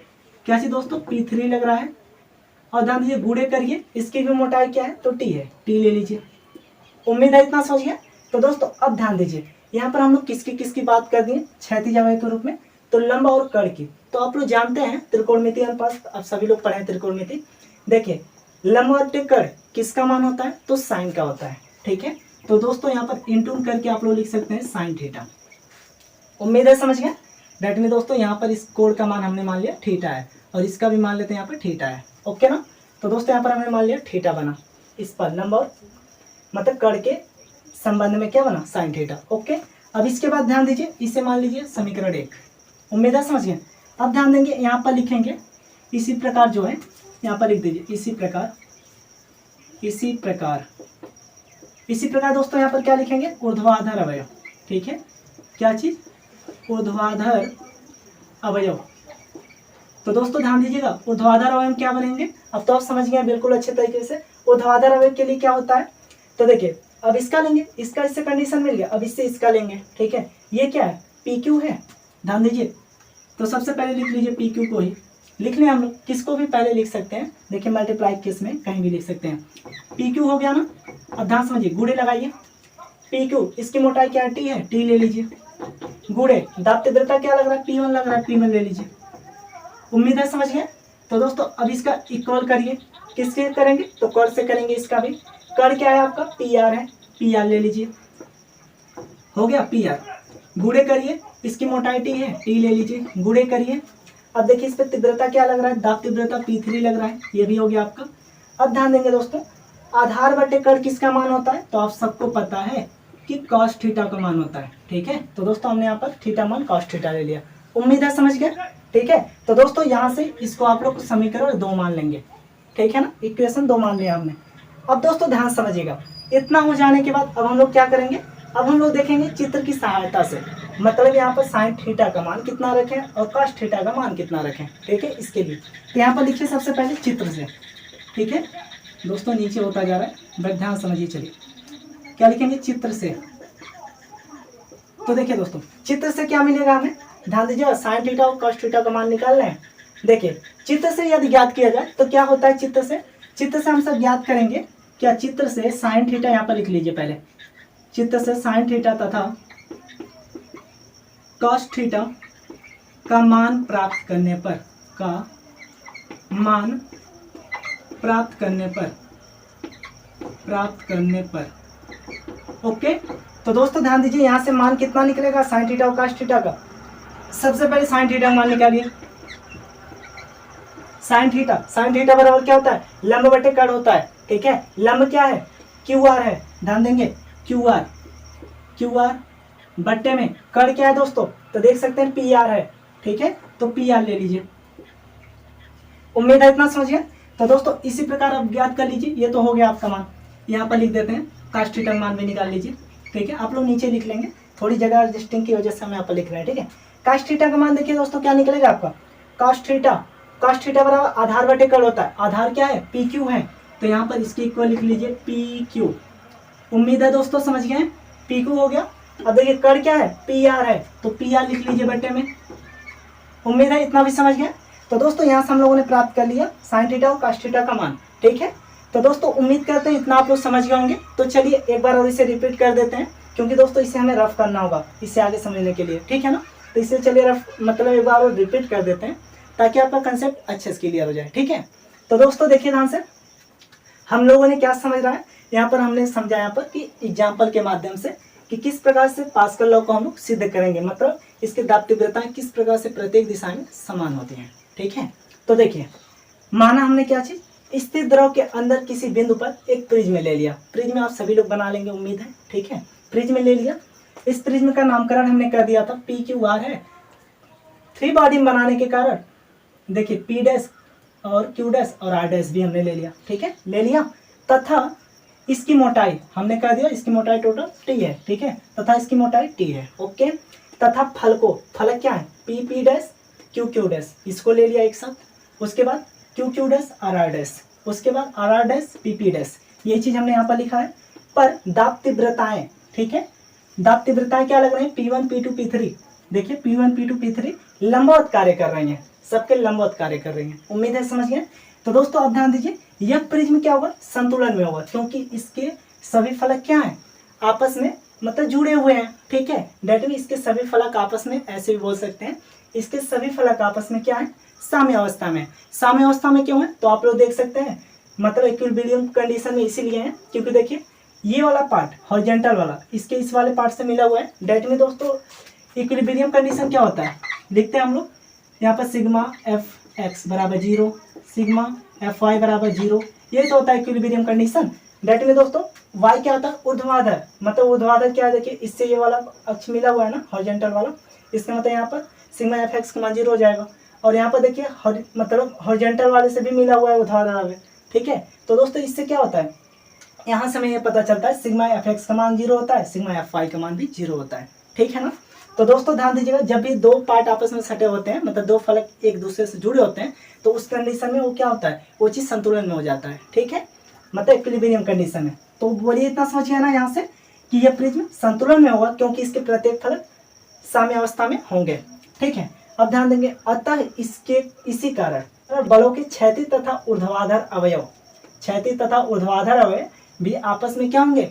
क्या चीज दोस्तों, P3 लग रहा है। और ध्यान दीजिए गुणे करिए, इसकी भी मोटाई क्या है, तो T है, T ले लीजिए। उम्मीद है इतना समझ गया। तो दोस्तों अब ध्यान दीजिए, यहाँ पर हम लोग किसकी बात कर दिए, क्षैतिज अवयव के रूप में, तो लंब और कड़ की। तो आप लोग जानते हैं त्रिकोणमिति अनुपात, अब सभी लोग पढ़े हैं त्रिकोणमिति, देखिए लंब और कड़ किसका मान होता है, तो साइन का होता है, ठीक है। तो दोस्तों यहाँ पर इंटू करके आप लोग लिख सकते हैं साइन थीटा। उम्मीद है समझ गए। डेट में दोस्तों यहाँ पर इस कोण का मान हमने मान लिया थीटा है, और इसका भी मान लेते हैं यहाँ पर थीटा है, ओके ना। तो दोस्तों यहाँ पर हमने मान लिया थीटा बना, इस पर लंब और मतलब कड़ के संबंध में क्या बना, साइन थीटा, ओके। अब इसके बाद ध्यान दीजिए, इसे मान लीजिए समीकरण 1। उम्मीद है समझ गए। अब ध्यान देंगे, यहाँ पर लिखेंगे इसी प्रकार, जो है यहाँ पर लिख दीजिए इसी प्रकार दोस्तों यहाँ पर क्या लिखेंगे, ऊर्ध्वाधर अवयव, ठीक है, क्या चीज, ऊर्ध्वाधर अवयव। तो दोस्तों ध्यान दीजिएगा, ऊर्ध्वाधर अवयव क्या बनेंगे, अब तो आप समझ गए बिल्कुल अच्छे तरीके से। ऊर्ध्वाधर अवयव के लिए क्या होता है, तो देखिए अब इसका लेंगे, इसका इससे कंडीशन मिल गया, अब इससे इसका लेंगे, ठीक है। ये क्या है, पी क्यू है, ध्यान दीजिए। तो सबसे पहले लिख लीजिए पी क्यू को ही, लिख लें हम लोग, किसको भी पहले लिख सकते हैं, देखिए मल्टीप्लाई केस में कहीं भी लिख सकते हैं। पी क्यू हो गया ना, अब ध्यान समझिए, गुड़े लगाइए, पी क्यू इसकी मोटाई क्या है, टी है, टी ले लीजिए, गुड़े दाब तीव्रता क्या लग रहा है, P1 लग रहा है, P1 ले लीजिए। उम्मीद है समझ गए। तो दोस्तों अब इसका इक्वल करिए, किसके करेंगे, तो कर से करेंगे इसका भी। कर क्या है आपका, पी आर है, पी आर ले लीजिए, हो गया पी आर। गुड़े करिए, इसकी मोटाई टी है, टी ले लीजिए, गुड़े करिए। अब देखिए इस पर तीव्रता क्या लग रहा है, दाब तीव्रता P3 लग रहा है, ये भी हो गया आपका। अब ध्यान देंगे दोस्तों, आधार बटे कर किसका मान होता है, तो आप सबको पता है कि कॉस थीटा का मान होता है, ठीक है। तो दोस्तों हमने यहाँ पर थीटा मान कॉस थीटा ले लिया, उम्मीद है समझ गए, ठीक है। तो दोस्तों यहाँ से इसको आप लोग समीकरण 2 मान लेंगे, ठीक है ना, इक्वेशन 2 मान लिया हमने। अब दोस्तों ध्यान समझिएगा, इतना हो जाने के बाद अब हम लोग क्या करेंगे, अब हम लोग देखेंगे चित्र की सहायता से, मतलब यहाँ पर साइन थीटा का मान कितना रखें और कॉस थीटा का मान कितना रखें, ठीक है। इसके लिए तो यहाँ पर लिखिए सबसे पहले चित्र से, ठीक है दोस्तों, नीचे होता जा रहा है बट ध्यान समझिए, चलिए क्या लिखेंगे, चित्र से। तो देखिए दोस्तों चित्र से क्या मिलेगा हमें, ध्यान दीजिए, साइन थीटा और कॉस थीटा का मान निकाल लें। देखिए चित्र से यदि ज्ञात किया जाए तो क्या होता है, चित्र से हम सब ज्ञात करेंगे क्या, चित्र से साइन थीटा यहाँ पर लिख लीजिए पहले, चित्र से साइन थीटा तथा कॉस थीटा का मान प्राप्त करने पर ओके। तो दोस्तों ध्यान दीजिए, यहाँ से मान कितना निकलेगा, साइन थीटा और कॉस थीटा का। सबसे पहले साइन थीटा का मान निकालिए, साइन थीटा बराबर क्या होता है, लंब बटे कड़ होता है, ठीक है। लंब क्या है, क्यू आर है, ध्यान देंगे, क्यू आर बट्टे में कड़ क्या है दोस्तों, तो देख सकते हैं पी आर है, ठीक है। तो पी आर ले लीजिए, उम्मीद है इतना समझिए। तो दोस्तों इसी प्रकार आप ज्ञात कर लीजिए, ये तो हो गया आपका मान, यहाँ पर लिख देते हैं, कॉस थीटा मान भी निकाल लीजिए, ठीक है। आप लोग नीचे लिख लेंगे, थोड़ी जगह एडजस्टिंग की वजह से हम यहाँ पर लिख रहे हैं, ठीक है। कॉस थीटा का मान देखिए दोस्तों क्या निकलेगा आपका, कॉस थीटा बराबर आधार बटे कड़ होता है, आधार क्या है, पी क्यू है, तो यहाँ पर इसके इक्वल लिख लीजिए पी क्यू। उम्मीद है दोस्तों समझ गए, पी क्यू हो गया। अब देखिए कड़ क्या है, पी आर है, तो पी आर लिख लीजिए बटे में, उम्मीद है इतना भी समझ गए। तो दोस्तों यहाँ से हम लोगों ने प्राप्त कर लिया साइन थीटा और कॉस थीटा का मान, ठीक है। तो दोस्तों उम्मीद करते हैं इतना आप लोग समझ गए होंगे। तो चलिए एक बार और इसे रिपीट कर देते हैं, क्योंकि दोस्तों इसे हमें रफ करना होगा इससे आगे समझने के लिए, ठीक है ना। तो इसे चलिए रफ मतलब एक बार और रिपीट कर देते हैं ताकि आपका कंसेप्ट अच्छे से क्लियर हो जाए, ठीक है। तो दोस्तों देखिए ध्यान से, हम लोगों ने क्या समझ रहा है, यहाँ पर हमने समझा यहाँ पर कि एग्जाम्पल के माध्यम से कि किस प्रकार से पास्कल लॉ को हम लोग सिद्ध करेंगे, मतलब इसके दाब तीव्रताएं किस प्रकार से प्रत्येक दिशा में समान होती हैं, ठीक है। तो देखिए माना हमने क्या चीज, स्थिर द्रव के अंदर किसी बिंदु पर एक प्रिज्म ले लिया, प्रिज्म आप सभी लोग बना लेंगे उम्मीद है, ठीक है। प्रिज्म ले लिया, इस प्रिज्म का नामकरण हमने कर दिया था पी क्यू आर है, 3 बॉडी बनाने के कारण देखिए पी डैश और क्यू डैश और आर डैश भी हमने ले लिया, ठीक है, ले लिया। तथा इसकी मोटाई हमने कह दिया, इसकी मोटाई टोटल टी है, ठीक है, तथा इसकी मोटाई टी है, ओके। तथा फलक क्या है, P P dash Q Q dash, इसको ले लिया एक साथ, उसके बाद Q Q dash R R dash, उसके बाद R R dash P P dash, ये चीज हमने यहाँ पर लिखा है। पर दाब तीव्रताएं, ठीक है, दाब तीव्रताएं क्या लग रही है, P1 P2 P3, देखिए P1 P2 P3 लंबवत कार्य कर रही हैं, सबके लंबवत कार्य कर रही हैं, उम्मीद है समझ गए। तो दोस्तों अब ध्यान दीजिए, यह प्रिज्म क्या होगा, संतुलन में होगा, क्योंकि इसके सभी फलक क्या हैं, आपस में मतलब जुड़े हुए हैं, ठीक है। डेट मीन इसके सभी फलक आपस में, ऐसे भी बोल सकते हैं, इसके सभी फलक आपस में क्या है, साम्य अवस्था में। साम्य अवस्था में क्यों है, तो आप लोग देख सकते हैं, मतलब इक्विलिब्रियम कंडीशन में इसीलिए है क्योंकि देखिए ये वाला पार्ट हॉरिजॉन्टल वाला इसके इस वाले पार्ट से मिला हुआ है। डेट में दोस्तों इक्विलिब्रियम कंडीशन क्या होता है, लिखते हैं हम लोग यहाँ पर सिग्मा एफ एक्स बराबर 0, सिग्मा एफ वाई बराबर 0, ये तो होता है इक्विलिब्रियम कंडीशन। डेट में दोस्तों वाई क्या होता है, ऊर्ध्वाधर, मतलब ऊर्ध्वाधर क्या है, देखिए इससे ये वाला अक्ष मिला हुआ है ना हॉरिजॉन्टल वाला, इसका मतलब यहाँ पर सिग्मा एफ एक्स का मान 0 हो जाएगा। और यहाँ पर देखिए मतलब हॉरिजॉन्टल वाले से भी मिला हुआ है ऊर्ध्वाधर, ठीक है। तो दोस्तों इससे क्या होता है, यहाँ से हमें ये पता चलता है सिग्मा एफ एक्स का मान 0 होता है, सिग्मा एफ वाई का मान भी 0 होता है, ठीक है ना। तो दोस्तों ध्यान दीजिएगा, जब भी दो पार्ट आपस में सटे होते हैं, मतलब दो फलक एक दूसरे से जुड़े होते हैं, तो उस कंडीशन में वो क्या होता है, वो चीज़ संतुलन में हो जाता है। ठीक है, मतलब इक्विलिब्रियम कंडीशन में। तो बोलिए इतना समझिए ना यहाँ से कि यह प्रिज्म संतुलन में होगा क्योंकि इसके प्रत्येक फलक साम्यावस्था में होंगे। ठीक है, अब ध्यान देंगे, अतः इसके इसी कारण बलों के क्षैतिज तथा ऊर्ध्वाधर अवयव, क्षैतिज तथा ऊर्ध्वाधर अवयव भी आपस में क्या होंगे,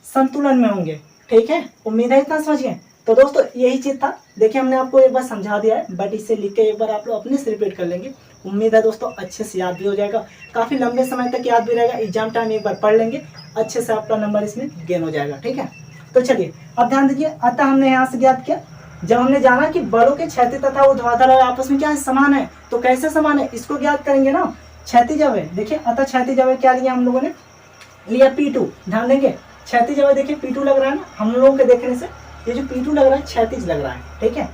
संतुलन में होंगे। ठीक है, उम्मीद है इतना समझिए। तो दोस्तों यही चीज था, देखिए हमने आपको एक बार समझा दिया है, बट इसे लिख के एक बार आप लोग अपने से रिपीट कर लेंगे। उम्मीद है दोस्तों अच्छे से याद भी हो जाएगा, काफी लंबे समय तक याद भी रहेगा। एग्जाम टाइम एक बार पढ़ लेंगे, अच्छे से आपका नंबर इसमें गेन हो जाएगा। ठीक है, तो चलिए अब ध्यान दीजिए, अतः हमने यहाँ से ज्ञात किया, जब हमने जाना कि बलों के क्षैतिज तथा ऊर्ध्वाधर आपस में क्या है, समान है। तो कैसे समान है, इसको ज्ञात करेंगे ना, क्षैतिज अवयव। देखिए अतः क्षैतिज अवयव क्या लिया हम लोगों ने, लिया P2। ध्यान देंगे, क्षैतिज अवयव देखिए P2 लग रहा है ना, हम लोगों के देखने से ये जो P2 लग रहा है क्षैतिज लग रहा है। ठीक है,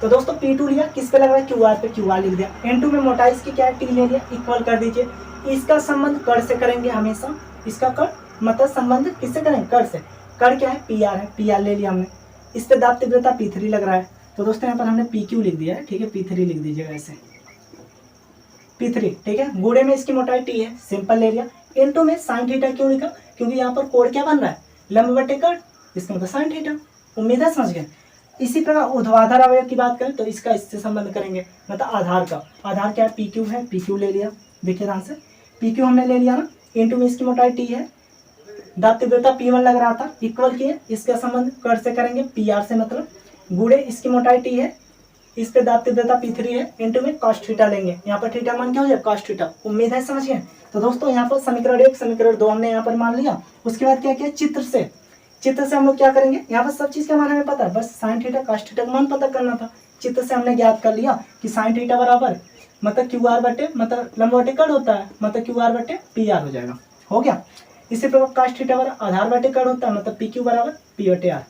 तो दोस्तों P2 लिया, किस पे लग रहा है, QR पे, QR लिख दिया। N2 में मोटाई इसकी क्या है, T ले लिया, इक्वल कर दीजिए। इसका संबंध कड़ से करेंगे हमेशा, इसका कड़ मतलब संबंध किससे करेंगे, कड़ से। कड़ क्या है, PR है, PR ले लिया हमने। इस पे दाब तीव्रता P3 लग रहा है, तो दोस्तों यहाँ पर हमने PQ लिख दिया है। ठीक है, P3 लिख दीजिएगा ऐसे, P3। ठीक है, गुणे में इसकी मोटाई T है, सिंपल ले लिया। N2 में साइन थीटा क्यों लिखा, क्योंकि यहाँ पर कोण क्या बन रहा है, लंब बटे कड़, इसका मतलब साइन थीटा। उम्मीद है समझ गए। इसी प्रकार ऊर्ध्वाधर अवयव की बात करें तो इसका इससे संबंध करेंगे, मतलब आधार का। आधार क्या है, PQ है, PQ ले लिया। देखिए ध्यान से, PQ हमने ले लिया ना, N2 में इसकी मोटाई T है, दाब तीव्रता P1 लग रहा था, इक्वल किए, इसका संबंध कड़ से करेंगे, PR से मतलब, गुणे इसकी मोटाई T है, इस पे दाब तीव्रता P3 है, N2 में cos थीटा लेंगे। यहाँ पर थीटा मान क्या हो जाए, cos थीटा। उम्मीद है समझिए। तो दोस्तों यहाँ पर समीकरण 1 समीकरण 2 हमने यहाँ पर मान लिया। उसके बाद क्या किया, चित्र से हम लोग क्या करेंगे, यहाँ पर सब चीज का मान हमें पता है, बस साइन थीटा cos थीटा का मान पता करना था। चित्र से हमने ज्ञात कर लिया कि साइन थीटा बराबर मतलब QR बटे, मतलब लंब बटे कड़ होता है, मतलब QR बटे PR हो जाएगा, हो गया। इसी प्रकार cos थीटा बराबर आधार बटे कड़ होता है, मतलब PQ बराबर P बटे R,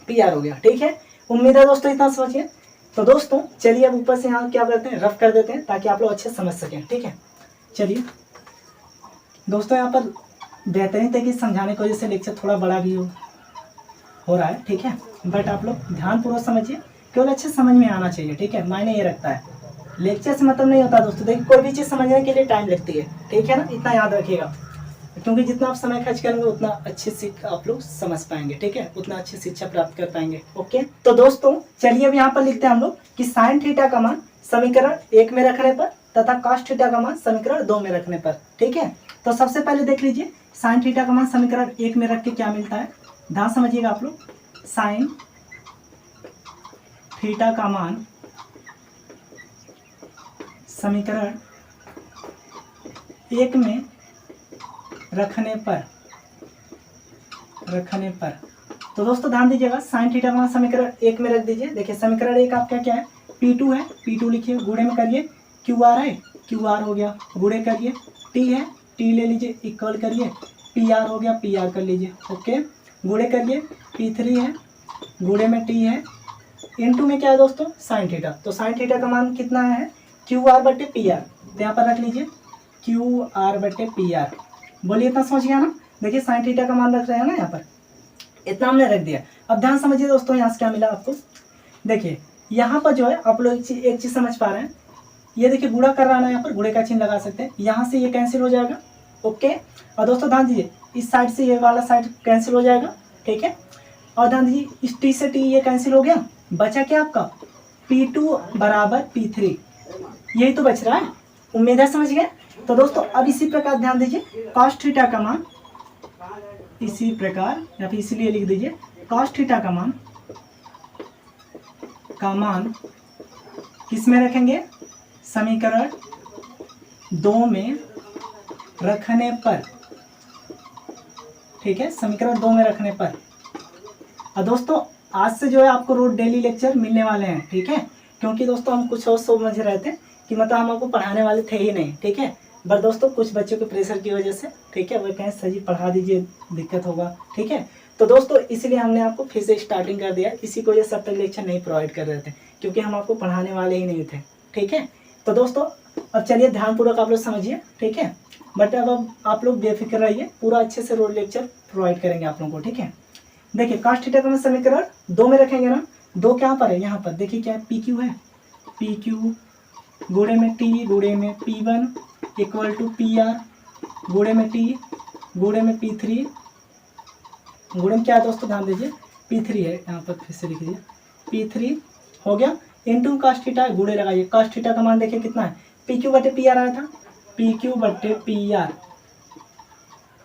PR हो गया। ठीक है, उम्मीद है दोस्तों इतना समझिए। तो दोस्तों चलिए अब ऊपर से यहाँ क्या करते हैं, रफ कर देते हैं ताकि आप लोग अच्छे समझ सकें। ठीक है, चलिए दोस्तों यहाँ पर बेहतरीन तरीके से समझाने की वजह से लेक्चर थोड़ा बड़ा भी हो रहा है। ठीक है, बट आप लोग ध्यानपूर्वक समझिए, केवल अच्छे समझ में आना चाहिए। ठीक है, मायने ये रखता है, लेक्चर से मतलब नहीं होता दोस्तों। देखिए कोई भी चीज़ समझने के लिए टाइम लगती है, ठीक है ना, इतना याद रखिएगा, क्योंकि जितना आप समय खर्च करेंगे उतना अच्छे से आप लोग समझ पाएंगे। ठीक है, उतना अच्छी शिक्षा प्राप्त कर पाएंगे। ओके, तो दोस्तों चलिए अब यहाँ पर लिखते हैं हम लोग कि साइन थीटा का मान समीकरण 1 में रखने पर तथा cos थीटा का मान समीकरण 2 में रखने पर। ठीक है, तो सबसे पहले देख लीजिए साइन थीटा का मान समीकरण 1 में रख के क्या मिलता है, ध्यान समझिएगा आप लोग। साइन थीटा का मान समीकरण 1 में रखने पर तो दोस्तों ध्यान दीजिएगा, साइन थीटा का समीकरण 1 में रख दीजिए। देखिए समीकरण 1 आपका क्या है, P2 है, P2 लिखिए, गुणे में करिए, QR है, QR हो गया, गुणे करिए, T है, T ले लीजिए, इक्वल करिए, PR हो गया, PR कर लीजिए। ओके, गुणे करिए, P3 है, गुणे में T है, N2 में क्या है दोस्तों, साइन थीटा। तो साइन थीटा का मान कितना है, QR बटे PR, तो यहाँ पर रख लीजिए QR बटे PR। बोलिए इतना समझ गया ना। देखिए साइन थीटा का मान रख रहे हैं ना, यहाँ पर इतना हमने रख दिया। अब ध्यान समझिए दोस्तों, यहाँ से क्या मिला आपको, देखिए यहाँ पर जो है आप लोग एक चीज समझ पा रहे हैं, ये देखिए गुणा कर रहा है ना, यहाँ पर गुणे का चिन्ह लगा सकते हैं, यहाँ से ये कैंसिल हो जाएगा। ओके, और दोस्तों ध्यान दीजिए इस साइड से ये वाला साइड कैंसिल हो जाएगा। ठीक है, और ध्यान दीजिए इस T से T ये कैंसिल हो गया, बचा क्या आपका P2 बराबर P3, यही तो बच रहा है। उम्मीद है समझ गए। तो दोस्तों अब इसी प्रकार ध्यान दीजिए cos थीटा का मान, इसी प्रकार या फिर इसलिए लिख दीजिए cos थीटा का मान किस में रखेंगे, समीकरण 2 में रखने पर। ठीक है, समीकरण 2 में रखने पर। और दोस्तों आज से जो है आपको रोज डेली लेक्चर मिलने वाले हैं। ठीक है, क्योंकि दोस्तों हम कुछ और समझ रहे थे कि मतलब हम आपको पढ़ाने वाले थे ही नहीं। ठीक है, बट दोस्तों कुछ बच्चों के प्रेशर की वजह से, ठीक है, वो कहें सर जी पढ़ा दीजिए, दिक्कत होगा। ठीक है, तो दोस्तों इसलिए हमने आपको फिर से स्टार्टिंग कर दिया, इसी की वजह से अब तक लेक्चर नहीं प्रोवाइड कर रहे थे, क्योंकि हम आपको पढ़ाने वाले ही नहीं थे। ठीक है, तो दोस्तों अब चलिए ध्यानपूर्वक आप लोग समझिए। ठीक है, बट अब आप लोग बेफिक्र रहिए, पूरा अच्छे से रोज लेक्चर प्रोवाइड करेंगे आप लोगों को। ठीक है, देखिए cos थीटा का समीकरण 2 में रखेंगे ना, दो क्या पर है, यहाँ पर देखिए क्या है, पी क्यू है, पी क्यू गुणे में टी गुणे में P1 इक्वल टू PR गुणे में टी गुणे में P3 गुणे में क्या है दोस्तों, ध्यान दीजिए P3 है, यहाँ पर फिर से लिख दीजिए P3 हो गया इंटू कॉस थीटा, गुणे लगाइए, कॉस थीटा का मान देखिए कितना है, PQ बटे PR आया था, PQ बटे PR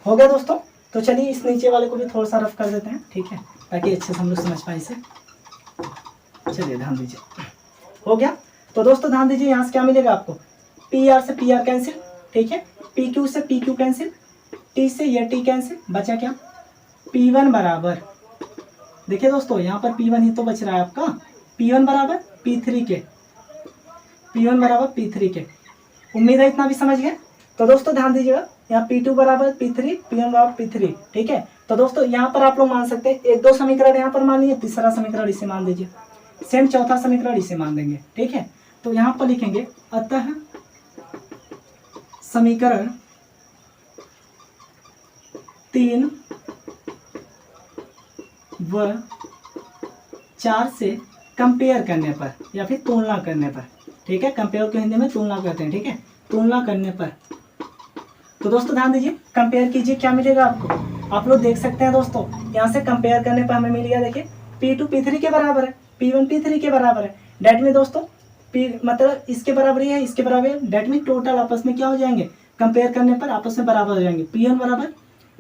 हो गया दोस्तों। तो चलिए इस नीचे वाले को भी थोड़ा सा रफ कर देते हैं, ठीक है, ताकि अच्छे से हम लोग समझ पाए इसे। चलिए ध्यान दीजिए, हो गया। तो दोस्तों ध्यान दीजिए यहाँ से क्या मिलेगा आपको, PR से PR कैंसिल, ठीक है, PQ से PQ कैंसिल, T से ये T कैंसिल, बचा क्या, P1 बराबर, देखिए दोस्तों यहाँ पर P1 ही तो बच रहा है आपका, P1 बराबर P3 के, P1 बराबर P3 के। उम्मीद है इतना भी समझ गए। तो दोस्तों ध्यान दीजिएगा यहाँ P2 बराबर P3, P1 बराबर P3, ठीक है। तो दोस्तों यहाँ पर आप लोग मान सकते हैं, एक दो समीकरण यहाँ पर मान लीजिए, तीसरा समीकरण इसे मान दीजिए, सेम चौथा समीकरण इसे मान देंगे, ठीक है। तो यहाँ पर लिखेंगे अतः समीकरण 3 व 4 से कंपेयर करने पर या फिर तुलना करने पर, ठीक है, कंपेयर को हिंदी में तुलना कहते हैं, ठीक है, तुलना करने पर। तो दोस्तों ध्यान दीजिए, कंपेयर कीजिए क्या मिलेगा आपको, आप लोग देख सकते हैं दोस्तों, यहाँ से कंपेयर करने पर हमें मिल गया, देखिए P2 P3 के बराबर है, P1 P3 के बराबर है, डेट में दोस्तों P मतलब इसके बराबर ही है, इसके बराबर है, डेट में टोटल आपस में क्या हो जाएंगे, कंपेयर करने पर आपस में बराबर हो जाएंगे, P1 बराबर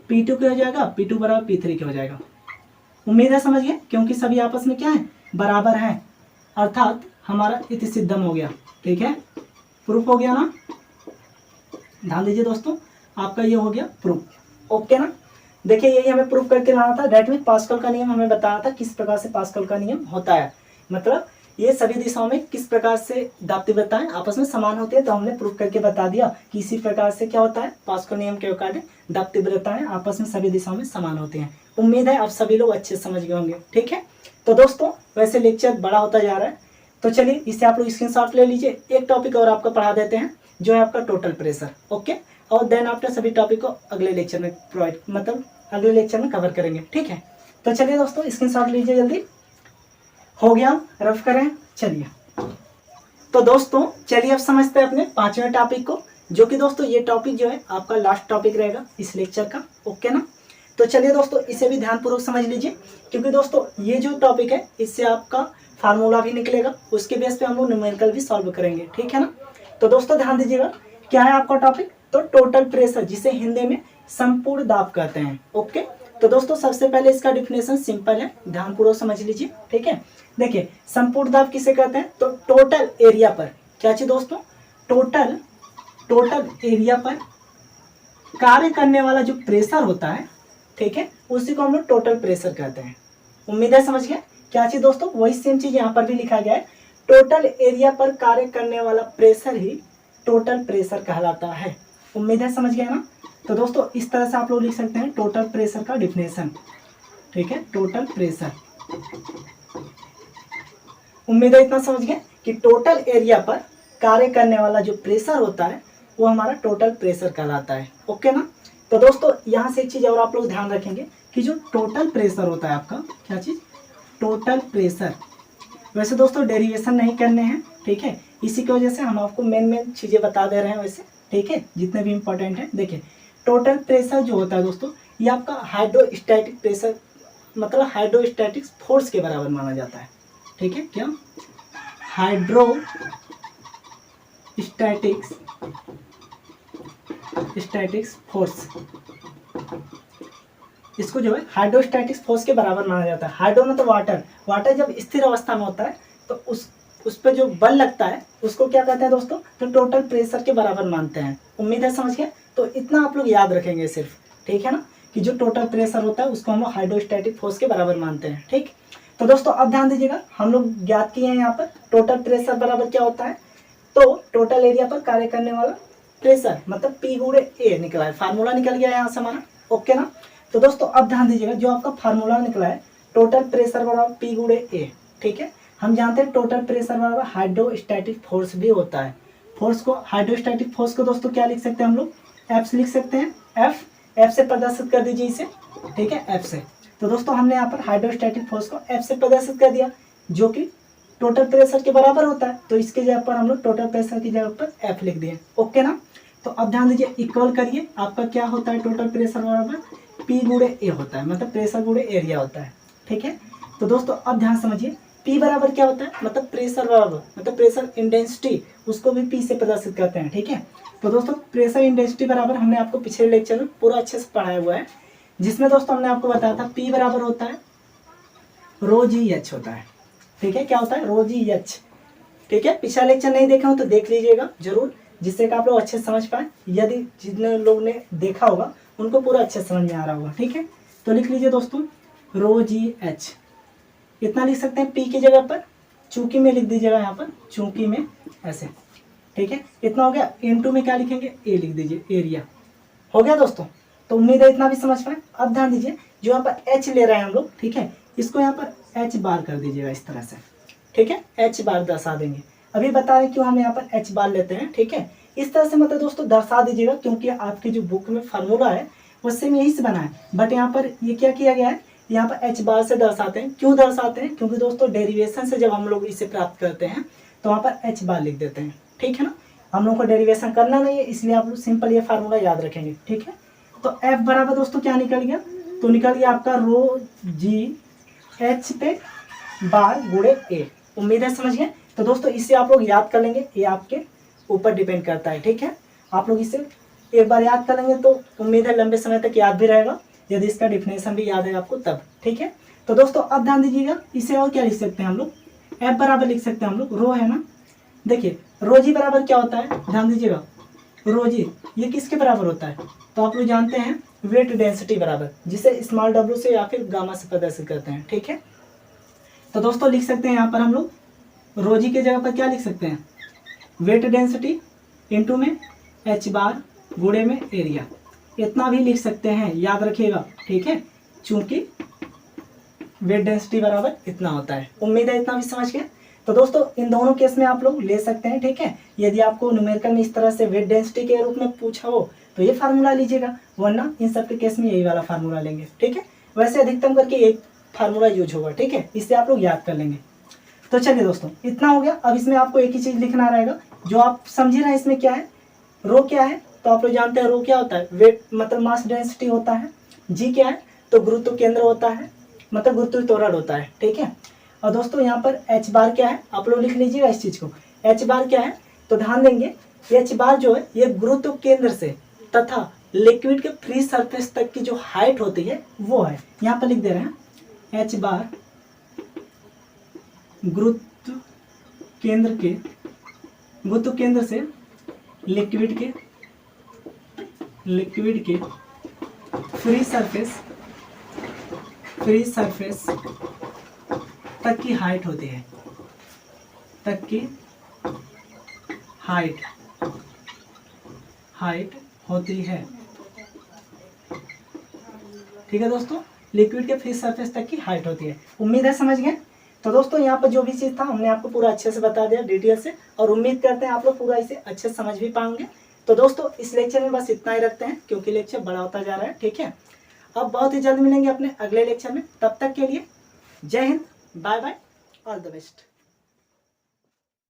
P2 के हो जाएगा, P2 बराबर P3 के हो जाएगा। उम्मीद है समझ गए, क्योंकि सभी आपस में क्या है, बराबर हैं, अर्थात हमारा इति सिद्धम हो गया, ठीक है, प्रूफ हो गया ना। ध्यान दीजिए दोस्तों, आपका ये हो गया प्रूफ, ओके ना। देखिए यही हमें प्रूफ करके लाना था, दैट मीन पास्कल का नियम हमें बताया था किस प्रकार से पास्कल का नियम होता है, मतलब ये सभी दिशाओं में किस प्रकार से दाप्तिवृत्ताएं आपस में समान होती है। तो हमने प्रूफ करके बता दिया कि इसी प्रकार से क्या होता है, पास्कल नियम के अकॉर्डिंग दाप्तिवृत्ताएं आपस में सभी दिशाओं में समान होती हैं। उम्मीद है आप सभी लोग अच्छे समझ गए होंगे, ठीक है। तो दोस्तों वैसे लेक्चर बड़ा होता जा रहा है, तो चलिए इसे आप लोग स्क्रीनशॉट ले लीजिए। एक टॉपिक और आपका पढ़ा देते हैं जो है आपका टोटल प्रेशर, ओके, और देन आफ्टर सभी टॉपिक को अगले लेक्चर में प्रोवाइड मतलब अगले लेक्चर में कवर करेंगे, ठीक है। तो चलिए दोस्तों स्क्रीनशॉट लीजिए जल्दी, हो गया, रफ करें, चलिए। तो दोस्तों चलिए अब समझते हैं अपने 5वें टॉपिक को, जो कि दोस्तों ये टॉपिक जो है आपका लास्ट टॉपिक रहेगा इस लेक्चर का, ओके ना। तो चलिए दोस्तों इसे भी ध्यानपूर्वक समझ लीजिए, क्योंकि दोस्तों ये जो टॉपिक है इससे आपका फार्मूला भी निकलेगा, उसके बेस पे हम लोग न्यूमेरिकल भी सॉल्व करेंगे, ठीक है ना। तो दोस्तों ध्यान दीजिएगा, क्या है आपका टॉपिक, तो टोटल प्रेशर, जिसे हिंदी में संपूर्ण दाब कहते हैं, ओके। तो दोस्तों सबसे पहले इसका डिफिनेशन सिंपल है, ध्यानपूर्वक समझ लीजिए, ठीक है। देखिए संपूर्ण दाब किसे कहते हैं, तो टोटल एरिया पर, क्या चीज दोस्तों, टोटल एरिया पर कार्य करने वाला जो प्रेशर होता है, ठीक है, उसी को हम लोग टोटल प्रेशर कहते हैं। उम्मीद है समझ गए, क्या चीज दोस्तों, वही सेम चीज यहाँ पर भी लिखा गया है, टोटल एरिया पर कार्य करने वाला प्रेशर ही टोटल प्रेशर कहलाता है। उम्मीद है समझ गए ना। तो दोस्तों इस तरह से आप लोग लिख सकते हैं टोटल प्रेशर का डिफिनेशन, ठीक है, टोटल प्रेशर। उम्मीद है इतना समझ गए कि टोटल एरिया पर कार्य करने वाला जो प्रेशर होता है वो हमारा टोटल प्रेशर कहलाता है, ओके ना। तो दोस्तों यहाँ से एक चीज और आप लोग ध्यान रखेंगे कि जो टोटल प्रेशर होता है आपका, क्या चीज, टोटल प्रेशर, वैसे दोस्तों डेरिवेशन नहीं करने हैं, ठीक है, इसी की वजह से हम आपको मेन चीजें बता दे रहे हैं वैसे, ठीक है, जितने भी इंपॉर्टेंट है। देखिए टोटल प्रेशर जो होता है दोस्तों, ये आपका हाइड्रोस्टैटिक प्रेशर मतलब हाइड्रोस्टैटिक फोर्स के बराबर माना जाता है, ठीक है, क्या, हाइड्रोस्टैटिक्स फोर्स, इसको जो है हाइड्रोस्टैटिक्स फोर्स के बराबर माना जाता है। हाइड्रो मतलब वाटर जब स्थिर अवस्था में होता है तो उस पर जो बल लगता है उसको क्या कहते हैं दोस्तों, तो टोटल प्रेशर के बराबर मानते हैं। उम्मीद है समझ गए, तो इतना आप लोग याद रखेंगे सिर्फ, ठीक है ना, कि जो टोटल प्रेशर होता है उसको हम लोग हाइड्रोस्टैटिक फोर्स के बराबर मानते हैं, ठीक। तो दोस्तों अब ध्यान दीजिएगा, हम लोग ज्ञात किए हैं यहाँ पर टोटल प्रेशर बराबर क्या होता है, तो टोटल एरिया पर कार्य करने वाला प्रेशर मतलब P गुणे A निकला है, फार्मूला निकल गया यहाँ से हमारा, ओके ना। तो दोस्तों अब ध्यान दीजिएगा, जो आपका फार्मूला निकला है टोटल प्रेशर बराबर P गुणे A, ठीक है। हम जानते हैं टोटल प्रेशर बराबर हाइड्रोस्टैटिक फोर्स भी होता है। फोर्स को, हाइड्रोस्टैटिक फोर्स को दोस्तों क्या लिख सकते हैं हम लोग, F से लिख सकते हैं, F से प्रदर्शित कर दीजिए इसे, ठीक है, F से। तो दोस्तों हमने यहाँ पर हाइड्रोस्टैटिक फोर्स को F से प्रदर्शित कर दिया, जो कि टोटल प्रेशर के बराबर होता है। तो इसके जगह पर हम लोग टोटल प्रेशर की जगह पर F लिख दिए। ओके ना। तो अब ध्यान दीजिए, इक्वल करिए, आपका क्या होता है टोटल प्रेशर बराबर P गुणे ए होता है, मतलब प्रेशर गुणे एरिया होता है। ठीक है। तो दोस्तों अब ध्यान समझिए, P बराबर क्या होता है, मतलब प्रेशर बराबर, मतलब प्रेशर इंटेंसिटी, उसको भी P से प्रदर्शित करते हैं। ठीक है। तो दोस्तों प्रेशर इंटेंसिटी बराबर हमने आपको पिछले लेक्चर में पूरा अच्छे से पढ़ाया हुआ है, जिसमें दोस्तों हमने आपको बताया था P बराबर होता है रो जी एच होता है। ठीक है, क्या होता है, रो जी एच। ठीक है, पिछला लेक्चर नहीं देखा हो तो देख लीजिएगा जरूर, जिससे कि आप लोग अच्छे से समझ पाए। यदि जितने लोग ने देखा होगा उनको पूरा अच्छे से समझ में आ रहा होगा। ठीक है, तो लिख लीजिए दोस्तों रो जी एच, इतना लिख सकते हैं पी की जगह पर, चूंकि में लिख दीजिएगा यहाँ पर, चूंकि में ऐसे। ठीक है, इतना हो गया। इनटू में क्या लिखेंगे, ए लिख दीजिए, एरिया। हो गया दोस्तों, तो उम्मीद है इतना भी समझ पाए। अब ध्यान दीजिए, जो यहाँ पर एच ले रहे हैं हम लोग, ठीक है, इसको यहाँ पर एच बार कर दीजिएगा इस तरह से। ठीक है, एच बार दर्शा देंगे। अभी बता रहे क्यों हम यहाँ पर एच बार लेते हैं। ठीक है, इस तरह से मतलब दोस्तों दर्शा दीजिएगा, क्योंकि आपकी जो बुक में फार्मूला है वो सेम यही से बना है, बट यहाँ पर ये क्या किया गया है, यहाँ पर एच बार से दर्शाते हैं। क्यों दर्शाते हैं, क्योंकि दोस्तों डेरिवेशन से जब हम लोग इसे प्राप्त करते हैं तो वहाँ पर एच बार लिख देते हैं। ठीक है ना, हम लोग को डेरिवेशन करना नहीं है, इसलिए आप लोग सिंपल ये फार्मूला याद रखेंगे। ठीक है, तो एफ बराबर दोस्तों क्या निकल गया, तो निकल गया आपका रो जी एच पे बार गुणे ए। उम्मीद है समझ गए। तो दोस्तों इसे आप लोग याद कर लेंगे, ये आपके ऊपर डिपेंड करता है। ठीक है, आप लोग इसे एक बार याद कर लेंगे तो उम्मीद है लंबे समय तक याद भी रहेगा, यदि इसका डिफिनेशन भी याद है आपको तब। ठीक है, तो दोस्तों अब ध्यान दीजिएगा, इसे और क्या लिख सकते हैं हम लोग, एफ बराबर लिख सकते हैं हम लोग, रो है ना, देखिए रो जी बराबर क्या होता है, ध्यान दीजिएगा, रो जी ये किसके बराबर होता है, तो आप लोग जानते हैं वेट डेंसिटी बराबर, जिसे स्मॉल डब्ल्यू से या फिर गामा से प्रदर्शित करते हैं। ठीक है, तो दोस्तों लिख सकते हैं यहाँ पर हम लोग रो जी के जगह पर क्या लिख सकते हैं, वेट डेंसिटी इंटू में एच बार गुणे में एरिया, इतना भी लिख सकते हैं, याद रखिएगा। ठीक है, चूंकि वेट डेंसिटी बराबर इतना होता है। उम्मीद है इतना भी समझ गए। तो दोस्तों इन दोनों केस में आप लोग ले सकते हैं। ठीक है, यदि आपको न्यूमेरिकल में इस तरह से वेट डेंसिटी के रूप में पूछा हो तो ये फार्मूला लीजिएगा, वरना इन सब के केस में यही वाला फार्मूला लेंगे। ठीक है, वैसे अधिकतम करके एक फार्मूला यूज होगा। ठीक है, इससे आप लोग याद कर लेंगे। तो चलिए दोस्तों इतना हो गया। अब इसमें आपको एक ही चीज लिखना रहेगा, जो आप समझे ना, इसमें क्या है, रो क्या है, तो आप लोग जानते हैं रो क्या होता है, वेट मतलब मास डेंसिटी होता है। जी क्या है, तो गुरुत्व केंद्र होता है, मतलब गुरुत्व त्वरण होता है। ठीक है, और दोस्तों यहाँ पर एच बार क्या है, आप लोग लिख लीजिएगा इस चीज को, एच बार क्या है, तो ध्यान देंगे एच बार जो है ये गुरुत्व केंद्र से तथा लिक्विड के फ्री सरफेस तक की जो हाइट होती है वो है। यहाँ पर लिख दे रहे हैं एच बार गुरुत्व केंद्र से लिक्विड के फ्री सरफेस तक की हाइट होती है, हाइट होती है। ठीक है दोस्तों, लिक्विड के फ्री सरफेस तक की हाइट होती है। उम्मीद है समझ गए। तो दोस्तों यहाँ पर जो भी चीज़ था हमने आपको पूरा अच्छे से बता दिया डिटेल से, और उम्मीद करते हैं आप लोग पूरा इसे अच्छे से समझ भी पाएंगे। तो दोस्तों इस लेक्चर में बस इतना ही रखते हैं, क्योंकि लेक्चर बड़ा होता जा रहा है। ठीक है, अब बहुत ही जल्द मिलेंगे अपने अगले लेक्चर में, तब तक के लिए Jai Hind, bye bye, all the best.